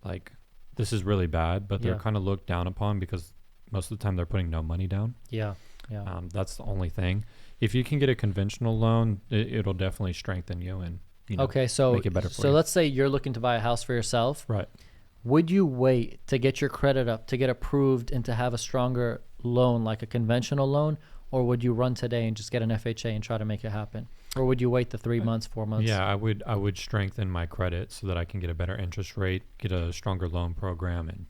like, this is really bad, but they're kind of looked down upon because most of the time they're putting no money down. Yeah. That's the only thing. If you can get a conventional loan, it'll definitely strengthen you and make it better for you. So let's say you're looking to buy a house for yourself. Right. Would you wait to get your credit up, to get approved, and to have a stronger loan like a conventional loan, or would you run today and just get an FHA and try to make it happen? Or would you wait the 3 months, 4 months? Yeah, I would strengthen my credit so that I can get a better interest rate, get a stronger loan program, and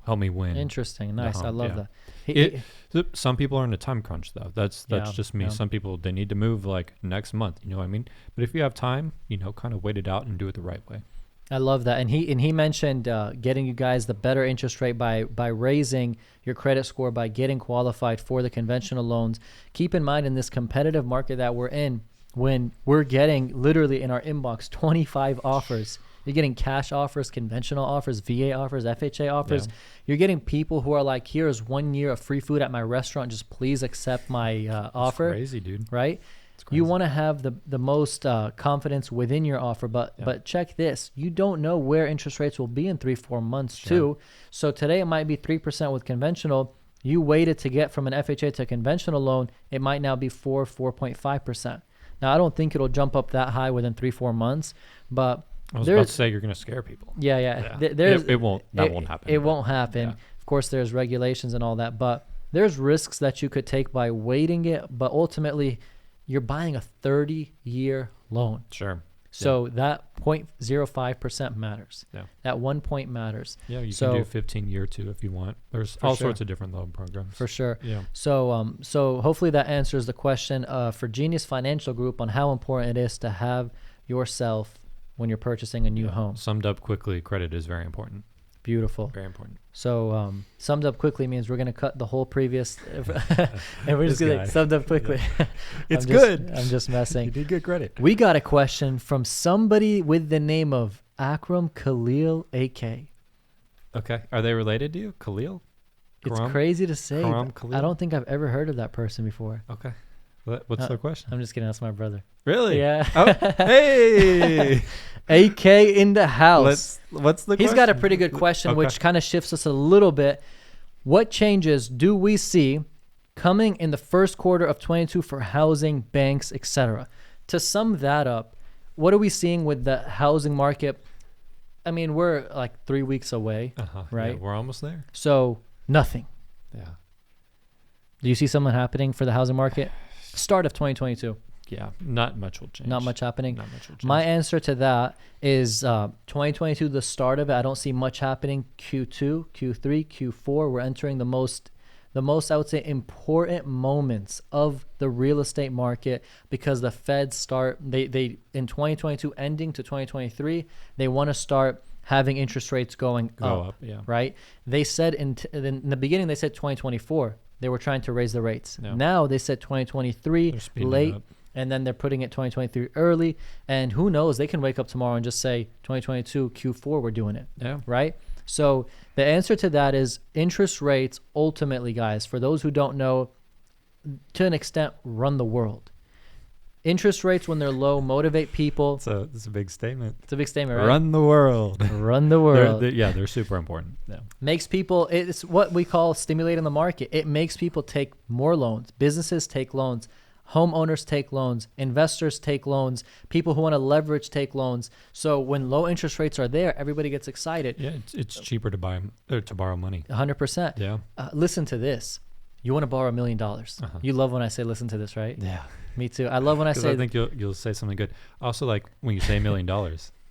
help me win. Interesting. Nice. I love that. Some people are in a time crunch though. That's just me. Yeah. Some people, they need to move like next month. You know what I mean? But if you have time, kind of wait it out and do it the right way. I love that. And he mentioned getting you guys the better interest rate by raising your credit score, by getting qualified for the conventional loans. Keep in mind, in this competitive market that we're in, when we're getting literally in our inbox 25 offers, you're getting cash offers, conventional offers, VA offers, FHA offers. Yeah. You're getting people who are like, here's 1 year of free food at my restaurant. Just please accept my offer. That's crazy, dude. Right? You want to have the most confidence within your offer, but check this. You don't know where interest rates will be in 3-4 months too. So today it might be 3% with conventional. You waited to get from an FHA to a conventional loan. It might now be 4.5%. Now, I don't think it'll jump up that high within 3-4 months, but I was about to say you're going to scare people. Yeah. It won't happen. It won't happen. Yeah. Of course, there's regulations and all that, but there's risks that you could take by waiting it, but ultimately you're buying a 30-year loan. Sure. So that 0.05% matters. Yeah. That 1 point matters. Yeah, you can do 15-year too if you want. There's all sorts of different loan programs. For sure. Yeah. So hopefully that answers the question for Genius Financial Group on how important it is to have yourself when you're purchasing a new home. Summed up quickly, credit is very important. Beautiful. Very important. So summed up quickly means we're going to cut the whole previous and we're just going to summed up quickly. It's good. I'm just messing. You did good credit. We got a question from somebody with the name of Karam Khalil AK. Okay. Are they related to you? Khalil? It's crazy to say. Karam Khalil? I don't think I've ever heard of that person before. Okay. What's their question? I'm just kidding. That's my brother. Really? Yeah. Oh, hey. AK in the house. What's the question? He's got a pretty good question, which kind of shifts us a little bit. What changes do we see coming in the first quarter of 22 for housing, banks, etc.? To sum that up, what are we seeing with the housing market? I mean, we're like 3 weeks away, right? Yeah, we're almost there. So nothing. Yeah. Do you see something happening for the housing market? Start of 2022. yeah, not much will change. Not much happening. Not much will change. My answer to that is 2022, the start of it. I don't see much happening. Q2, Q3, Q4. We're entering the most I would say important moments of the real estate market, because the Feds start they in 2022 ending to 2023, they want to start having interest rates go up, yeah. Right? They said in the beginning, they said 2024 they were trying to raise the rates. Yeah. Now they said 2023 late, and then they're putting it 2023 early, and who knows, they can wake up tomorrow and just say 2022 Q4 we're doing it. Yeah. Right? So the answer to that is interest rates ultimately, guys, for those who don't know, to an extent, run the world. Interest rates, when they're low, motivate people. It's a big statement. It's a big statement, right? Run the world. Run the world. They're super important. Yeah. Makes people, it's what we call stimulating the market. It makes people take more loans. Businesses take loans. Homeowners take loans. Investors take loans. People who want to leverage take loans. So when low interest rates are there, everybody gets excited. Yeah, it's cheaper to borrow money. 100%. Yeah. Listen to this. You want to borrow $1 million. You love when I say listen to this, right? Yeah. Me too. I love when I say. I think you'll say something good. Also, like when you say $1 million.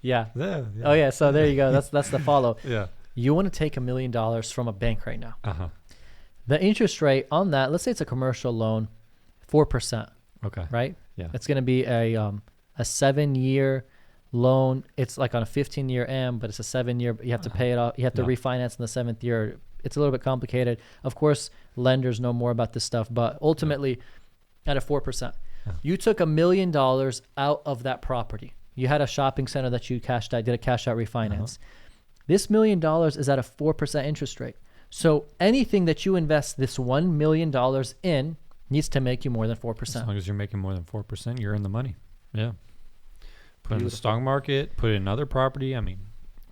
Yeah. Yeah. Oh yeah. So there you go. That's the follow. Yeah. You want to take $1 million from a bank right now. The interest rate on that, let's say it's a commercial loan, 4%. Okay. Right. Yeah. It's going to be a 7-year loan. It's like on a 15-year AM, but it's a 7-year. You have to pay it off. You have to refinance in the 7th year. It's a little bit complicated. Of course, lenders know more about this stuff, but ultimately, at a 4%, you took $1 million out of that property. You had a shopping center that you cashed out, did a cash out refinance. This $1 million is at a 4% interest rate. So anything that you invest this $1 million in needs to make you more than 4%. As long as you're making more than 4%, you're in the money. Yeah. Put it in the stock market, put it in other property. I mean,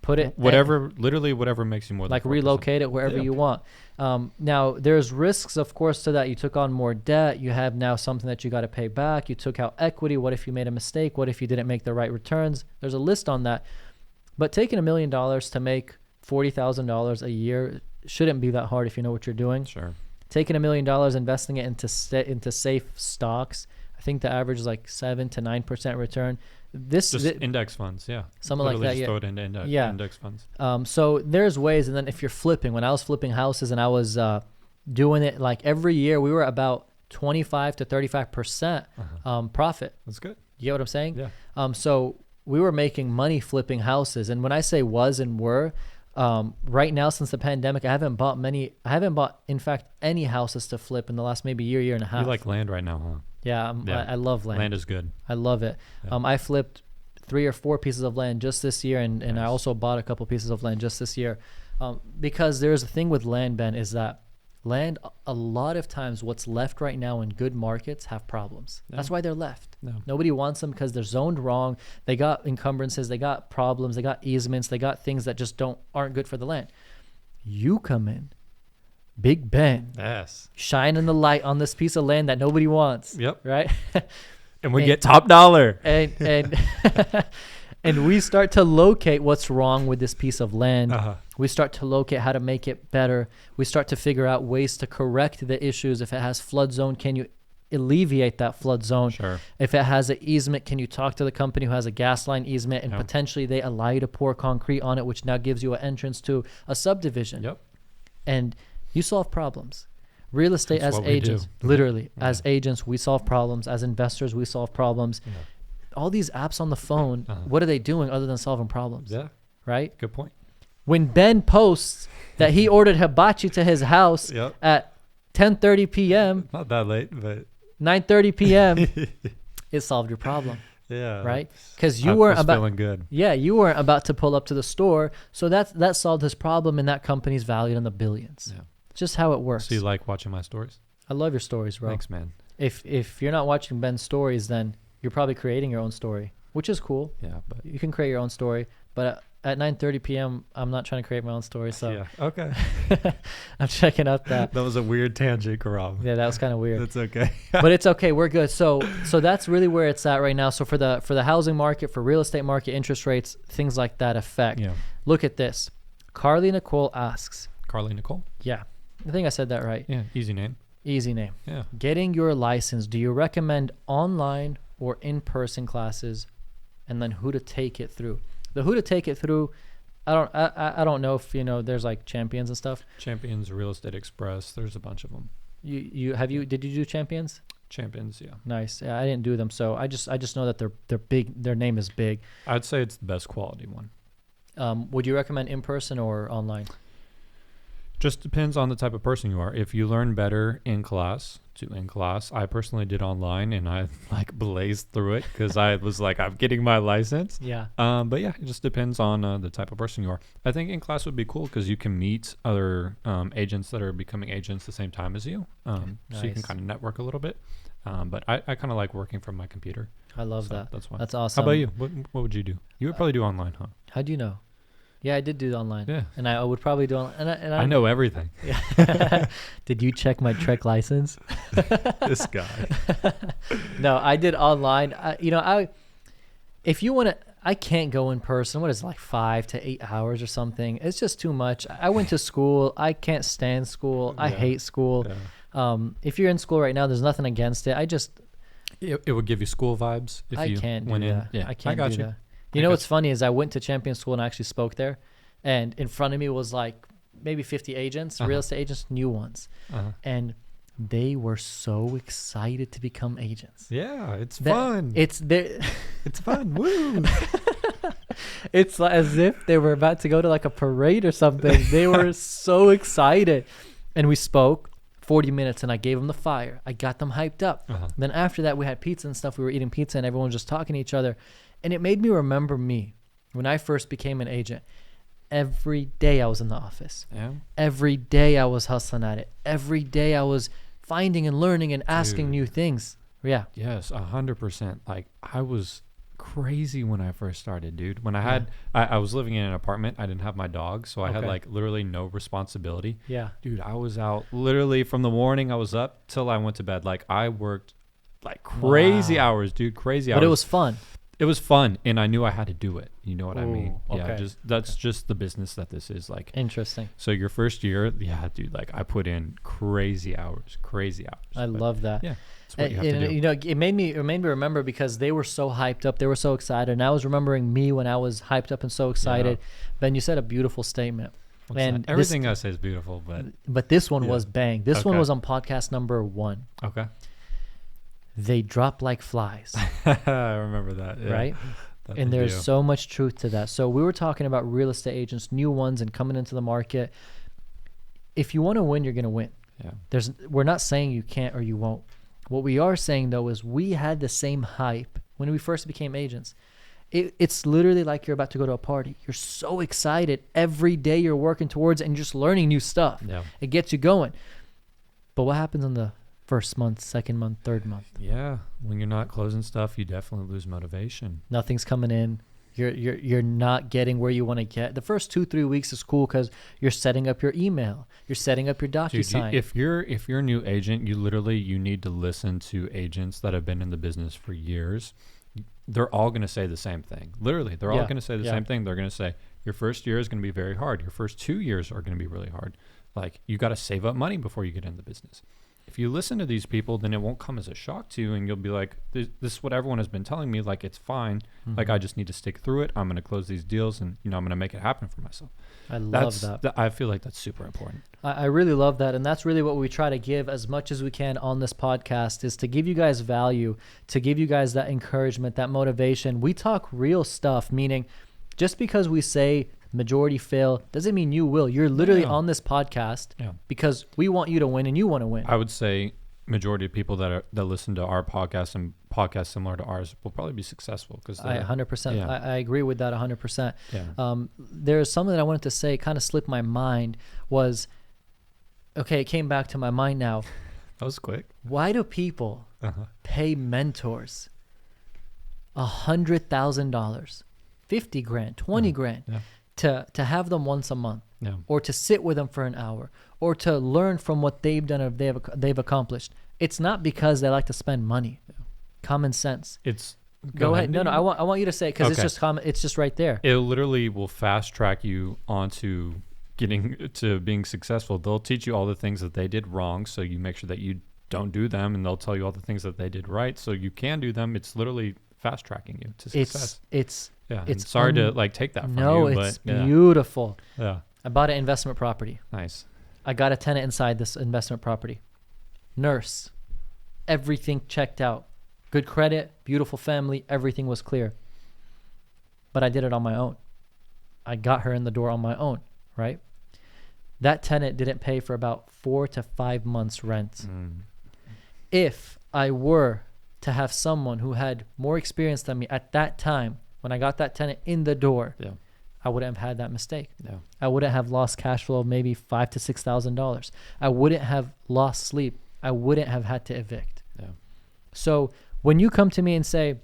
put it literally whatever makes you more than 4%. Relocate it wherever you want. Now there's risks, of course, to that. You took on more debt. You have now something that you got to pay back. You took out equity. What if you made a mistake? What if you didn't make the right returns? There's a list on that. But taking $1 million to make $40,000 a year shouldn't be that hard if you know what you're doing. Sure. Taking $1 million, investing it into safe stocks. I think the average is like 7 to 9% return. Index funds, yeah. Something like that. Just throw it into index funds. So there's ways, and then if you're flipping, when I was flipping houses and I was doing it like every year, we were about 25 to 35% profit. That's good. You get what I'm saying? Yeah. So we were making money flipping houses, and when I say was and were, right now since the pandemic, I haven't bought in fact any houses to flip in the last maybe year and a half. You like land right now, huh? Yeah, I love land. Land is good. I love it. Yeah. I flipped 3 or 4 pieces of land just this year, and nice. I also bought a couple pieces of land just this year, because there's a thing with land, Ben, is that land, a lot of times what's left right now in good markets have problems. No. That's why they're left. No. Nobody wants them because they're zoned wrong. They got encumbrances, they got problems, they got easements, they got things that just aren't good for the land. You come in, Big Ben, yes, shining the light on this piece of land that nobody wants. Yep. Right? And we get top dollar. And and we start to locate what's wrong with this piece of land. We start to locate how to make it better. We start to figure out ways to correct the issues. If it has flood zone, can you alleviate that flood zone? Sure. If it has an easement, can you talk to the company who has a gas line easement and potentially they allow you to pour concrete on it, which now gives you an entrance to a subdivision. Yep. And you solve problems. Real estate as agents, literally, as agents, we solve problems. As investors, we solve problems. Yeah. All these apps on the phone, what are they doing other than solving problems? Yeah. Right? Good point. When Ben posts that he ordered hibachi to his house at 10:30 p.m. Not that late, but 9:30 p.m. it solved your problem. Yeah. Right? Because you weren't about feeling good. Yeah, you weren't about to pull up to the store. So that solved his problem, and that company's valued in the billions. Yeah. Just how it works. So you like watching my stories? I love your stories, bro. Thanks, man. If you're not watching Ben's stories, then you're probably creating your own story, which is cool. Yeah, but you can create your own story. But at 9:30 p.m., I'm not trying to create my own story. So yeah, okay. I'm checking out that. That was a weird tangent, Karam. Yeah, that was kind of weird. That's okay. But it's okay. We're good. So that's really where it's at right now. So for the housing market, for real estate market, interest rates, things like that affect. Yeah. Look at this. Carly Nicole asks. Carly Nicole? Yeah. I think I said that right. Yeah, easy name. Easy name. Yeah. Getting your license, do you recommend online or in-person classes, and then who to take it through. The who to take it through, I don't know if there's like Champions and stuff. Champions, Real Estate Express, there's a bunch of them. Did you do Champions? Champions, yeah. Nice. Yeah, I didn't do them, so I just know that they're big. Their name is big. I'd say it's the best quality one. Would you recommend in person or online? Just depends on the type of person you are. If you learn better in class, I personally did online, and I like blazed through it because I was like, I'm getting my license. Yeah. But yeah, it just depends on the type of person you are. I think in class would be cool because you can meet other agents that are becoming agents the same time as you. Nice. So you can kind of network a little bit. But I kind of like working from my computer. I love that. That's why. That's awesome. How about you? What would you do? You would probably do online, huh? How do you know? Yeah, I did do online. Yeah. And I would probably do online. And I know everything. Yeah. Did you check my Trek license? This guy. No, I did online. If you want to, I can't go in person. What is it, like 5 to 8 hours or something? It's just too much. I went to school. I can't stand school. I hate school. Yeah. If you're in school right now, there's nothing against it. It would give you school vibes if you went in. Yeah, I can't do that. You know what's funny is I went to Champion School and I actually spoke there, and in front of me was like maybe 50 agents, real estate agents, new ones, and they were so excited to become agents. Yeah, it's fun. It's fun. Woo! It's like as if they were about to go to like a parade or something. They were so excited, and we spoke 40 minutes, and I gave them the fire. I got them hyped up. Then after that, we had pizza and stuff. We were eating pizza, and everyone was just talking to each other. And it made me remember me when I first became an agent. Every day I was in the office. Yeah. Every day I was hustling at it. Every day I was finding and learning and asking new things. Yeah. Yes, 100%. Like I was crazy when I first started, dude. When I was living in an apartment, I didn't have my dog, so I had like literally no responsibility. Yeah. Dude, I was out literally from the morning I was up till I went to bed. Like I worked like crazy hours, dude, crazy hours. But it was fun. It was fun, and I knew I had to do it. You know what I mean? Okay. Yeah, that's just the business that this is. Like, interesting. So your first year, yeah, dude, like I put in crazy hours. I love that. Yeah, that's what you have to do. It made me remember because they were so hyped up, they were so excited, and I was remembering me when I was hyped up and so excited. Yeah. Ben, you said a beautiful statement. Everything I say is beautiful, but this one was bang. This one was on podcast number 1. Okay. They drop like flies. I remember that. Yeah. Right? And there's so much truth to that. So we were talking about real estate agents, new ones, and coming into the market. If you want to win, you're going to win. Yeah. We're not saying you can't or you won't. What we are saying, though, is we had the same hype when we first became agents. It's literally like you're about to go to a party. You're so excited. Every day you're working towards it and you're just learning new stuff. Yeah. It gets you going. But what happens in the first month, second month, third month? Yeah, when you're not closing stuff, you definitely lose motivation. Nothing's coming in. You're not getting where you want to get. The first 2-3 weeks is cool because you're setting up your email, you're setting up your DocuSign. Dude, if you're a new agent, you need to listen to agents that have been in the business for years. They're all going to say the same thing. Literally, they're all going to say the same thing. They're going to say your first year is going to be very hard. Your first 2 years are going to be really hard. Like you got to save up money before you get in the business. If you listen to these people, then it won't come as a shock to you, and you'll be like, this is what everyone has been telling me. Like, it's fine. Mm-hmm. Like, I just need to stick through it. I'm going to close these deals, and, I'm going to make it happen for myself. I love that. I feel like that's super important. I really love that, and that's really what we try to give as much as we can on this podcast is to give you guys value, to give you guys that encouragement, that motivation. We talk real stuff, meaning just because we say majority fail doesn't mean you will. You're literally on this podcast because we want you to win and you want to win. I would say majority of people that listen to our podcast and podcasts similar to ours will probably be successful because 100%. I agree with that 100%. Yeah. There's something that I wanted to say, kind of slipped my mind, was it came back to my mind now. That was quick. Why do people pay mentors $100,000, 50 grand, 20 grand to have them once a month, or to sit with them for an hour, or to learn from what they've done or they've accomplished? It's not because they like to spend money. Common sense. Go ahead. No, I want you to say it because it's just common. It's just right there. It literally will fast track you onto getting to being successful. They'll teach you all the things that they did wrong, so you make sure that you don't do them, and they'll tell you all the things that they did right, so you can do them. It's literally fast tracking you to success. It's sorry to like take that from you. No, it's beautiful. Yeah. I bought an investment property. Nice. I got a tenant inside this investment property. Nurse. Everything checked out. Good credit, beautiful family, everything was clear. But I did it on my own. I got her in the door on my own, right? That tenant didn't pay for about 4 to 5 months rent. If I were to have someone who had more experience than me at that time, when I got that tenant in the door, I wouldn't have had that mistake. I wouldn't have lost cash flow of maybe $5,000 to $6,000. I wouldn't have lost sleep. I wouldn't have had to evict. So when you come to me and say,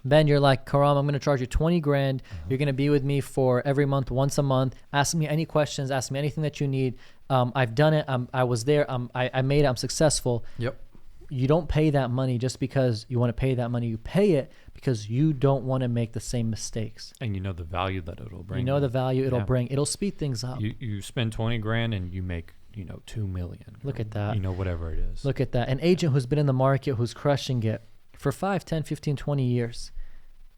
Ben, you're like, Karam, I'm going to charge you 20 grand. You're going to be with me for every month, once a month. Ask me any questions. Ask me anything that you need. I've done it. I was there. I made it. I'm successful. Yep. You don't pay that money just because you want to pay that money. You pay it because you don't want to make the same mistakes. And you know the value that it'll bring. You know the value it'll bring. It'll speed things up. You spend 20 grand and you make, 2 million. Look at that. Whatever it is. Look at that. An agent who's been in the market, who's crushing it for 5, 10, 15, 20 years.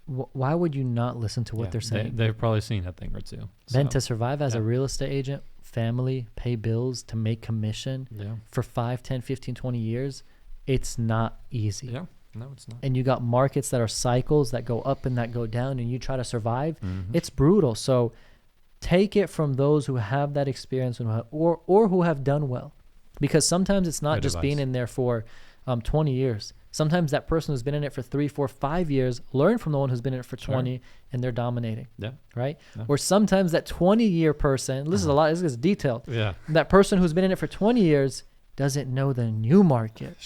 Why would you not listen to what they're saying? They've probably seen a thing or two. Ben, to survive as a real estate agent, family, pay bills, to make commission for 5, 10, 15, 20 years, it's not easy. Yeah, no, it's not. And you got markets that are cycles that go up and that go down, and you try to survive. It's brutal. So take it from those who have that experience or who have done well. Because sometimes it's not just being in there for 20 years. Sometimes that person who's been in it for 3, 4, 5 years learn from the one who's been in it for 20 and they're dominating. Right? Or sometimes that 20-year person, this is a lot, this is detailed. That person who's been in it for 20 years doesn't know the new market.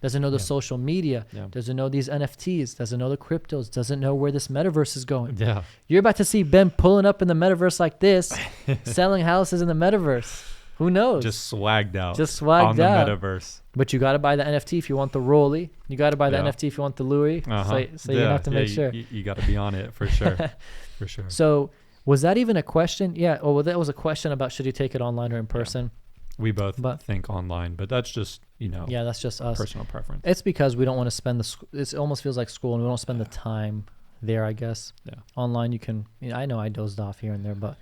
Doesn't know the social media. Doesn't know these NFTs. Doesn't know the cryptos. Doesn't know where this metaverse is going. You're about to see Ben pulling up in the metaverse like this, selling houses in the metaverse. Who knows? Just swagged out. On the metaverse. But you got to buy the NFT if you want the Rolly. You got to buy the NFT if you want the Louis. So you have to make sure. You got to be on it for sure. For sure. So was that even a question? Yeah. Oh, well, that was a question about should you take it online or in person. We both think online, but that's just, that's just us. Personal preference. It's because we don't want to spend it almost feels like school and we don't spend the time there, I guess. Online you can, I know I dozed off here and there, but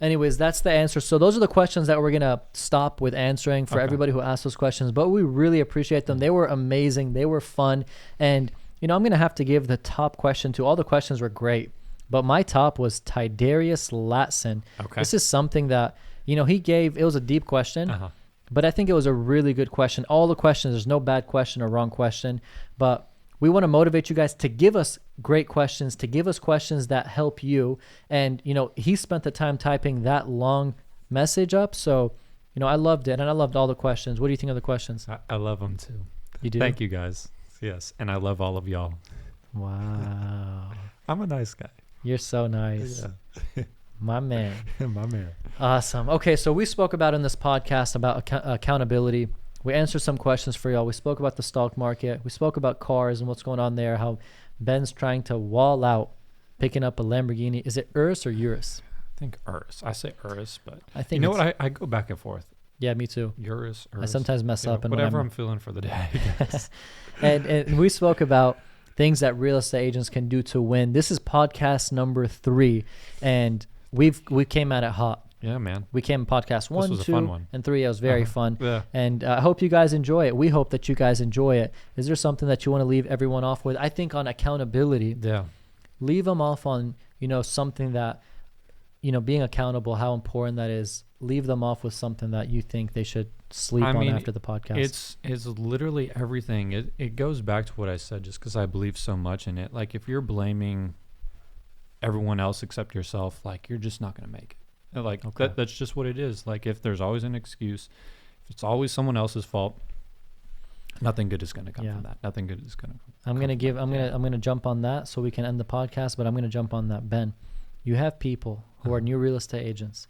anyways, that's the answer. So those are the questions that we're going to stop with answering for everybody who asked those questions, but we really appreciate them. They were amazing. They were fun. And, I'm going to have to give the top question to all the questions were great, but my top was Tidarius Latson. This is something that, he gave, it was a deep question, but I think it was a really good question. All the questions, there's no bad question or wrong question, but we want to motivate you guys to give us great questions, to give us questions that help you. And, he spent the time typing that long message up. So, I loved it and I loved all the questions. What do you think of the questions? I love them too. You do? Thank you guys. Yes. And I love all of y'all. Wow. I'm a nice guy. You're so nice. My man. My man. Awesome. Okay. So we spoke about in this podcast about accountability. We answered some questions for y'all. We spoke about the stock market. We spoke about cars and what's going on there, how Ben's trying to wall out picking up a Lamborghini. Is it Urus or Urus? I think Urus. I say Urus, but I think what? I go back and forth. Yeah, me too. Urus. I sometimes mess up. And whatever I'm feeling for the day, I guess. and we spoke about things that real estate agents can do to win. This is podcast number 3, and we came at it hot. Yeah, man. We came podcast 1, 2, and 3. It was very fun. And I hope you guys enjoy it. We hope that you guys enjoy it. Is there something that you want to leave everyone off with? I think on accountability. Leave them off on, something that, being accountable, how important that is. Leave them off with something that you think they should sleep on after the podcast. It's literally everything. It goes back to what I said, just because I believe so much in it. Like if you're blaming everyone else except yourself, like you're just not going to make it. Like that's just what it is. Like if there's always an excuse, if it's always someone else's fault, nothing good is going to come from that. Nothing good is going to come. I'm going to jump on that so we can end the podcast, but I'm going to jump on that. Ben, you have people who are new real estate agents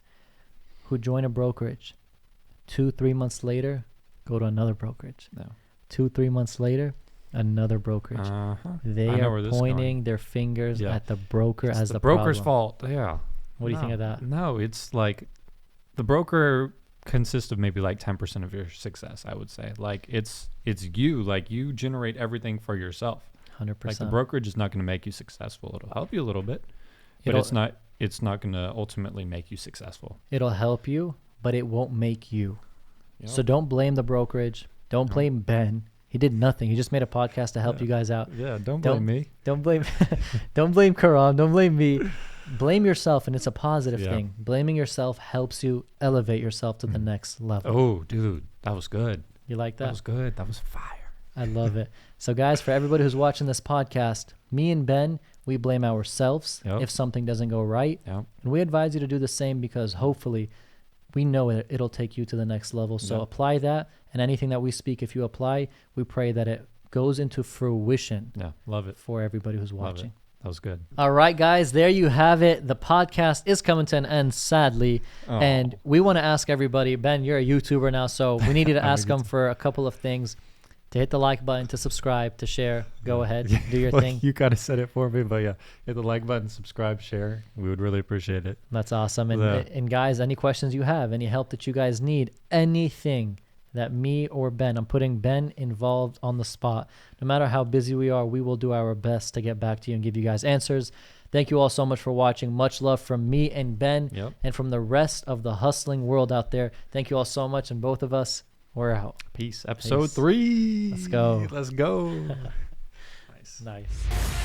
who join a brokerage. 2-3 months later, go to another brokerage. 2-3 months later, another brokerage. They are pointing their fingers at the broker as the broker's problem. fault. Yeah. What do you think of that? No, it's like the broker consists of maybe like 10% of your success, I would say. Like it's you, like you generate everything for yourself. 100%. Like the brokerage is not going to make you successful. It'll help you a little bit, but it's not going to ultimately make you successful. It'll help you, but it won't make you. Yep. So don't blame the brokerage. Don't blame Ben. He did nothing. He just made a podcast to help you guys out. Yeah, don't blame me. Don't blame Karam. Don't blame me. Blame yourself, and it's a positive thing. Blaming yourself helps you elevate yourself to the next level. Oh, dude, that was good. You like that? That was good. That was fire. I love it. So, guys, for everybody who's watching this podcast, me and Ben, we blame ourselves if something doesn't go right. Yep. And we advise you to do the same because hopefully we know it'll take you to the next level. So apply that, and anything that we speak, if you apply, we pray that it goes into fruition. Yeah, love it. For everybody who's watching. That was good. All right, guys, there you have it. The podcast is coming to an end, sadly. Oh. And we want to ask everybody, Ben, you're a YouTuber now, so we need you to ask them for a couple of things. To hit the like button, to subscribe, to share. Go ahead, do your thing. You kind of said it for me, but yeah, hit the like button, subscribe, share. We would really appreciate it. That's awesome. And guys, any questions you have, any help that you guys need, anything that me or Ben, I'm putting Ben involved on the spot. No matter how busy we are, we will do our best to get back to you and give you guys answers. Thank you all so much for watching. Much love from me and Ben and from the rest of the hustling world out there. Thank you all so much, and both of us, we're out. Peace. Episode 3. Let's go. Let's go. Nice.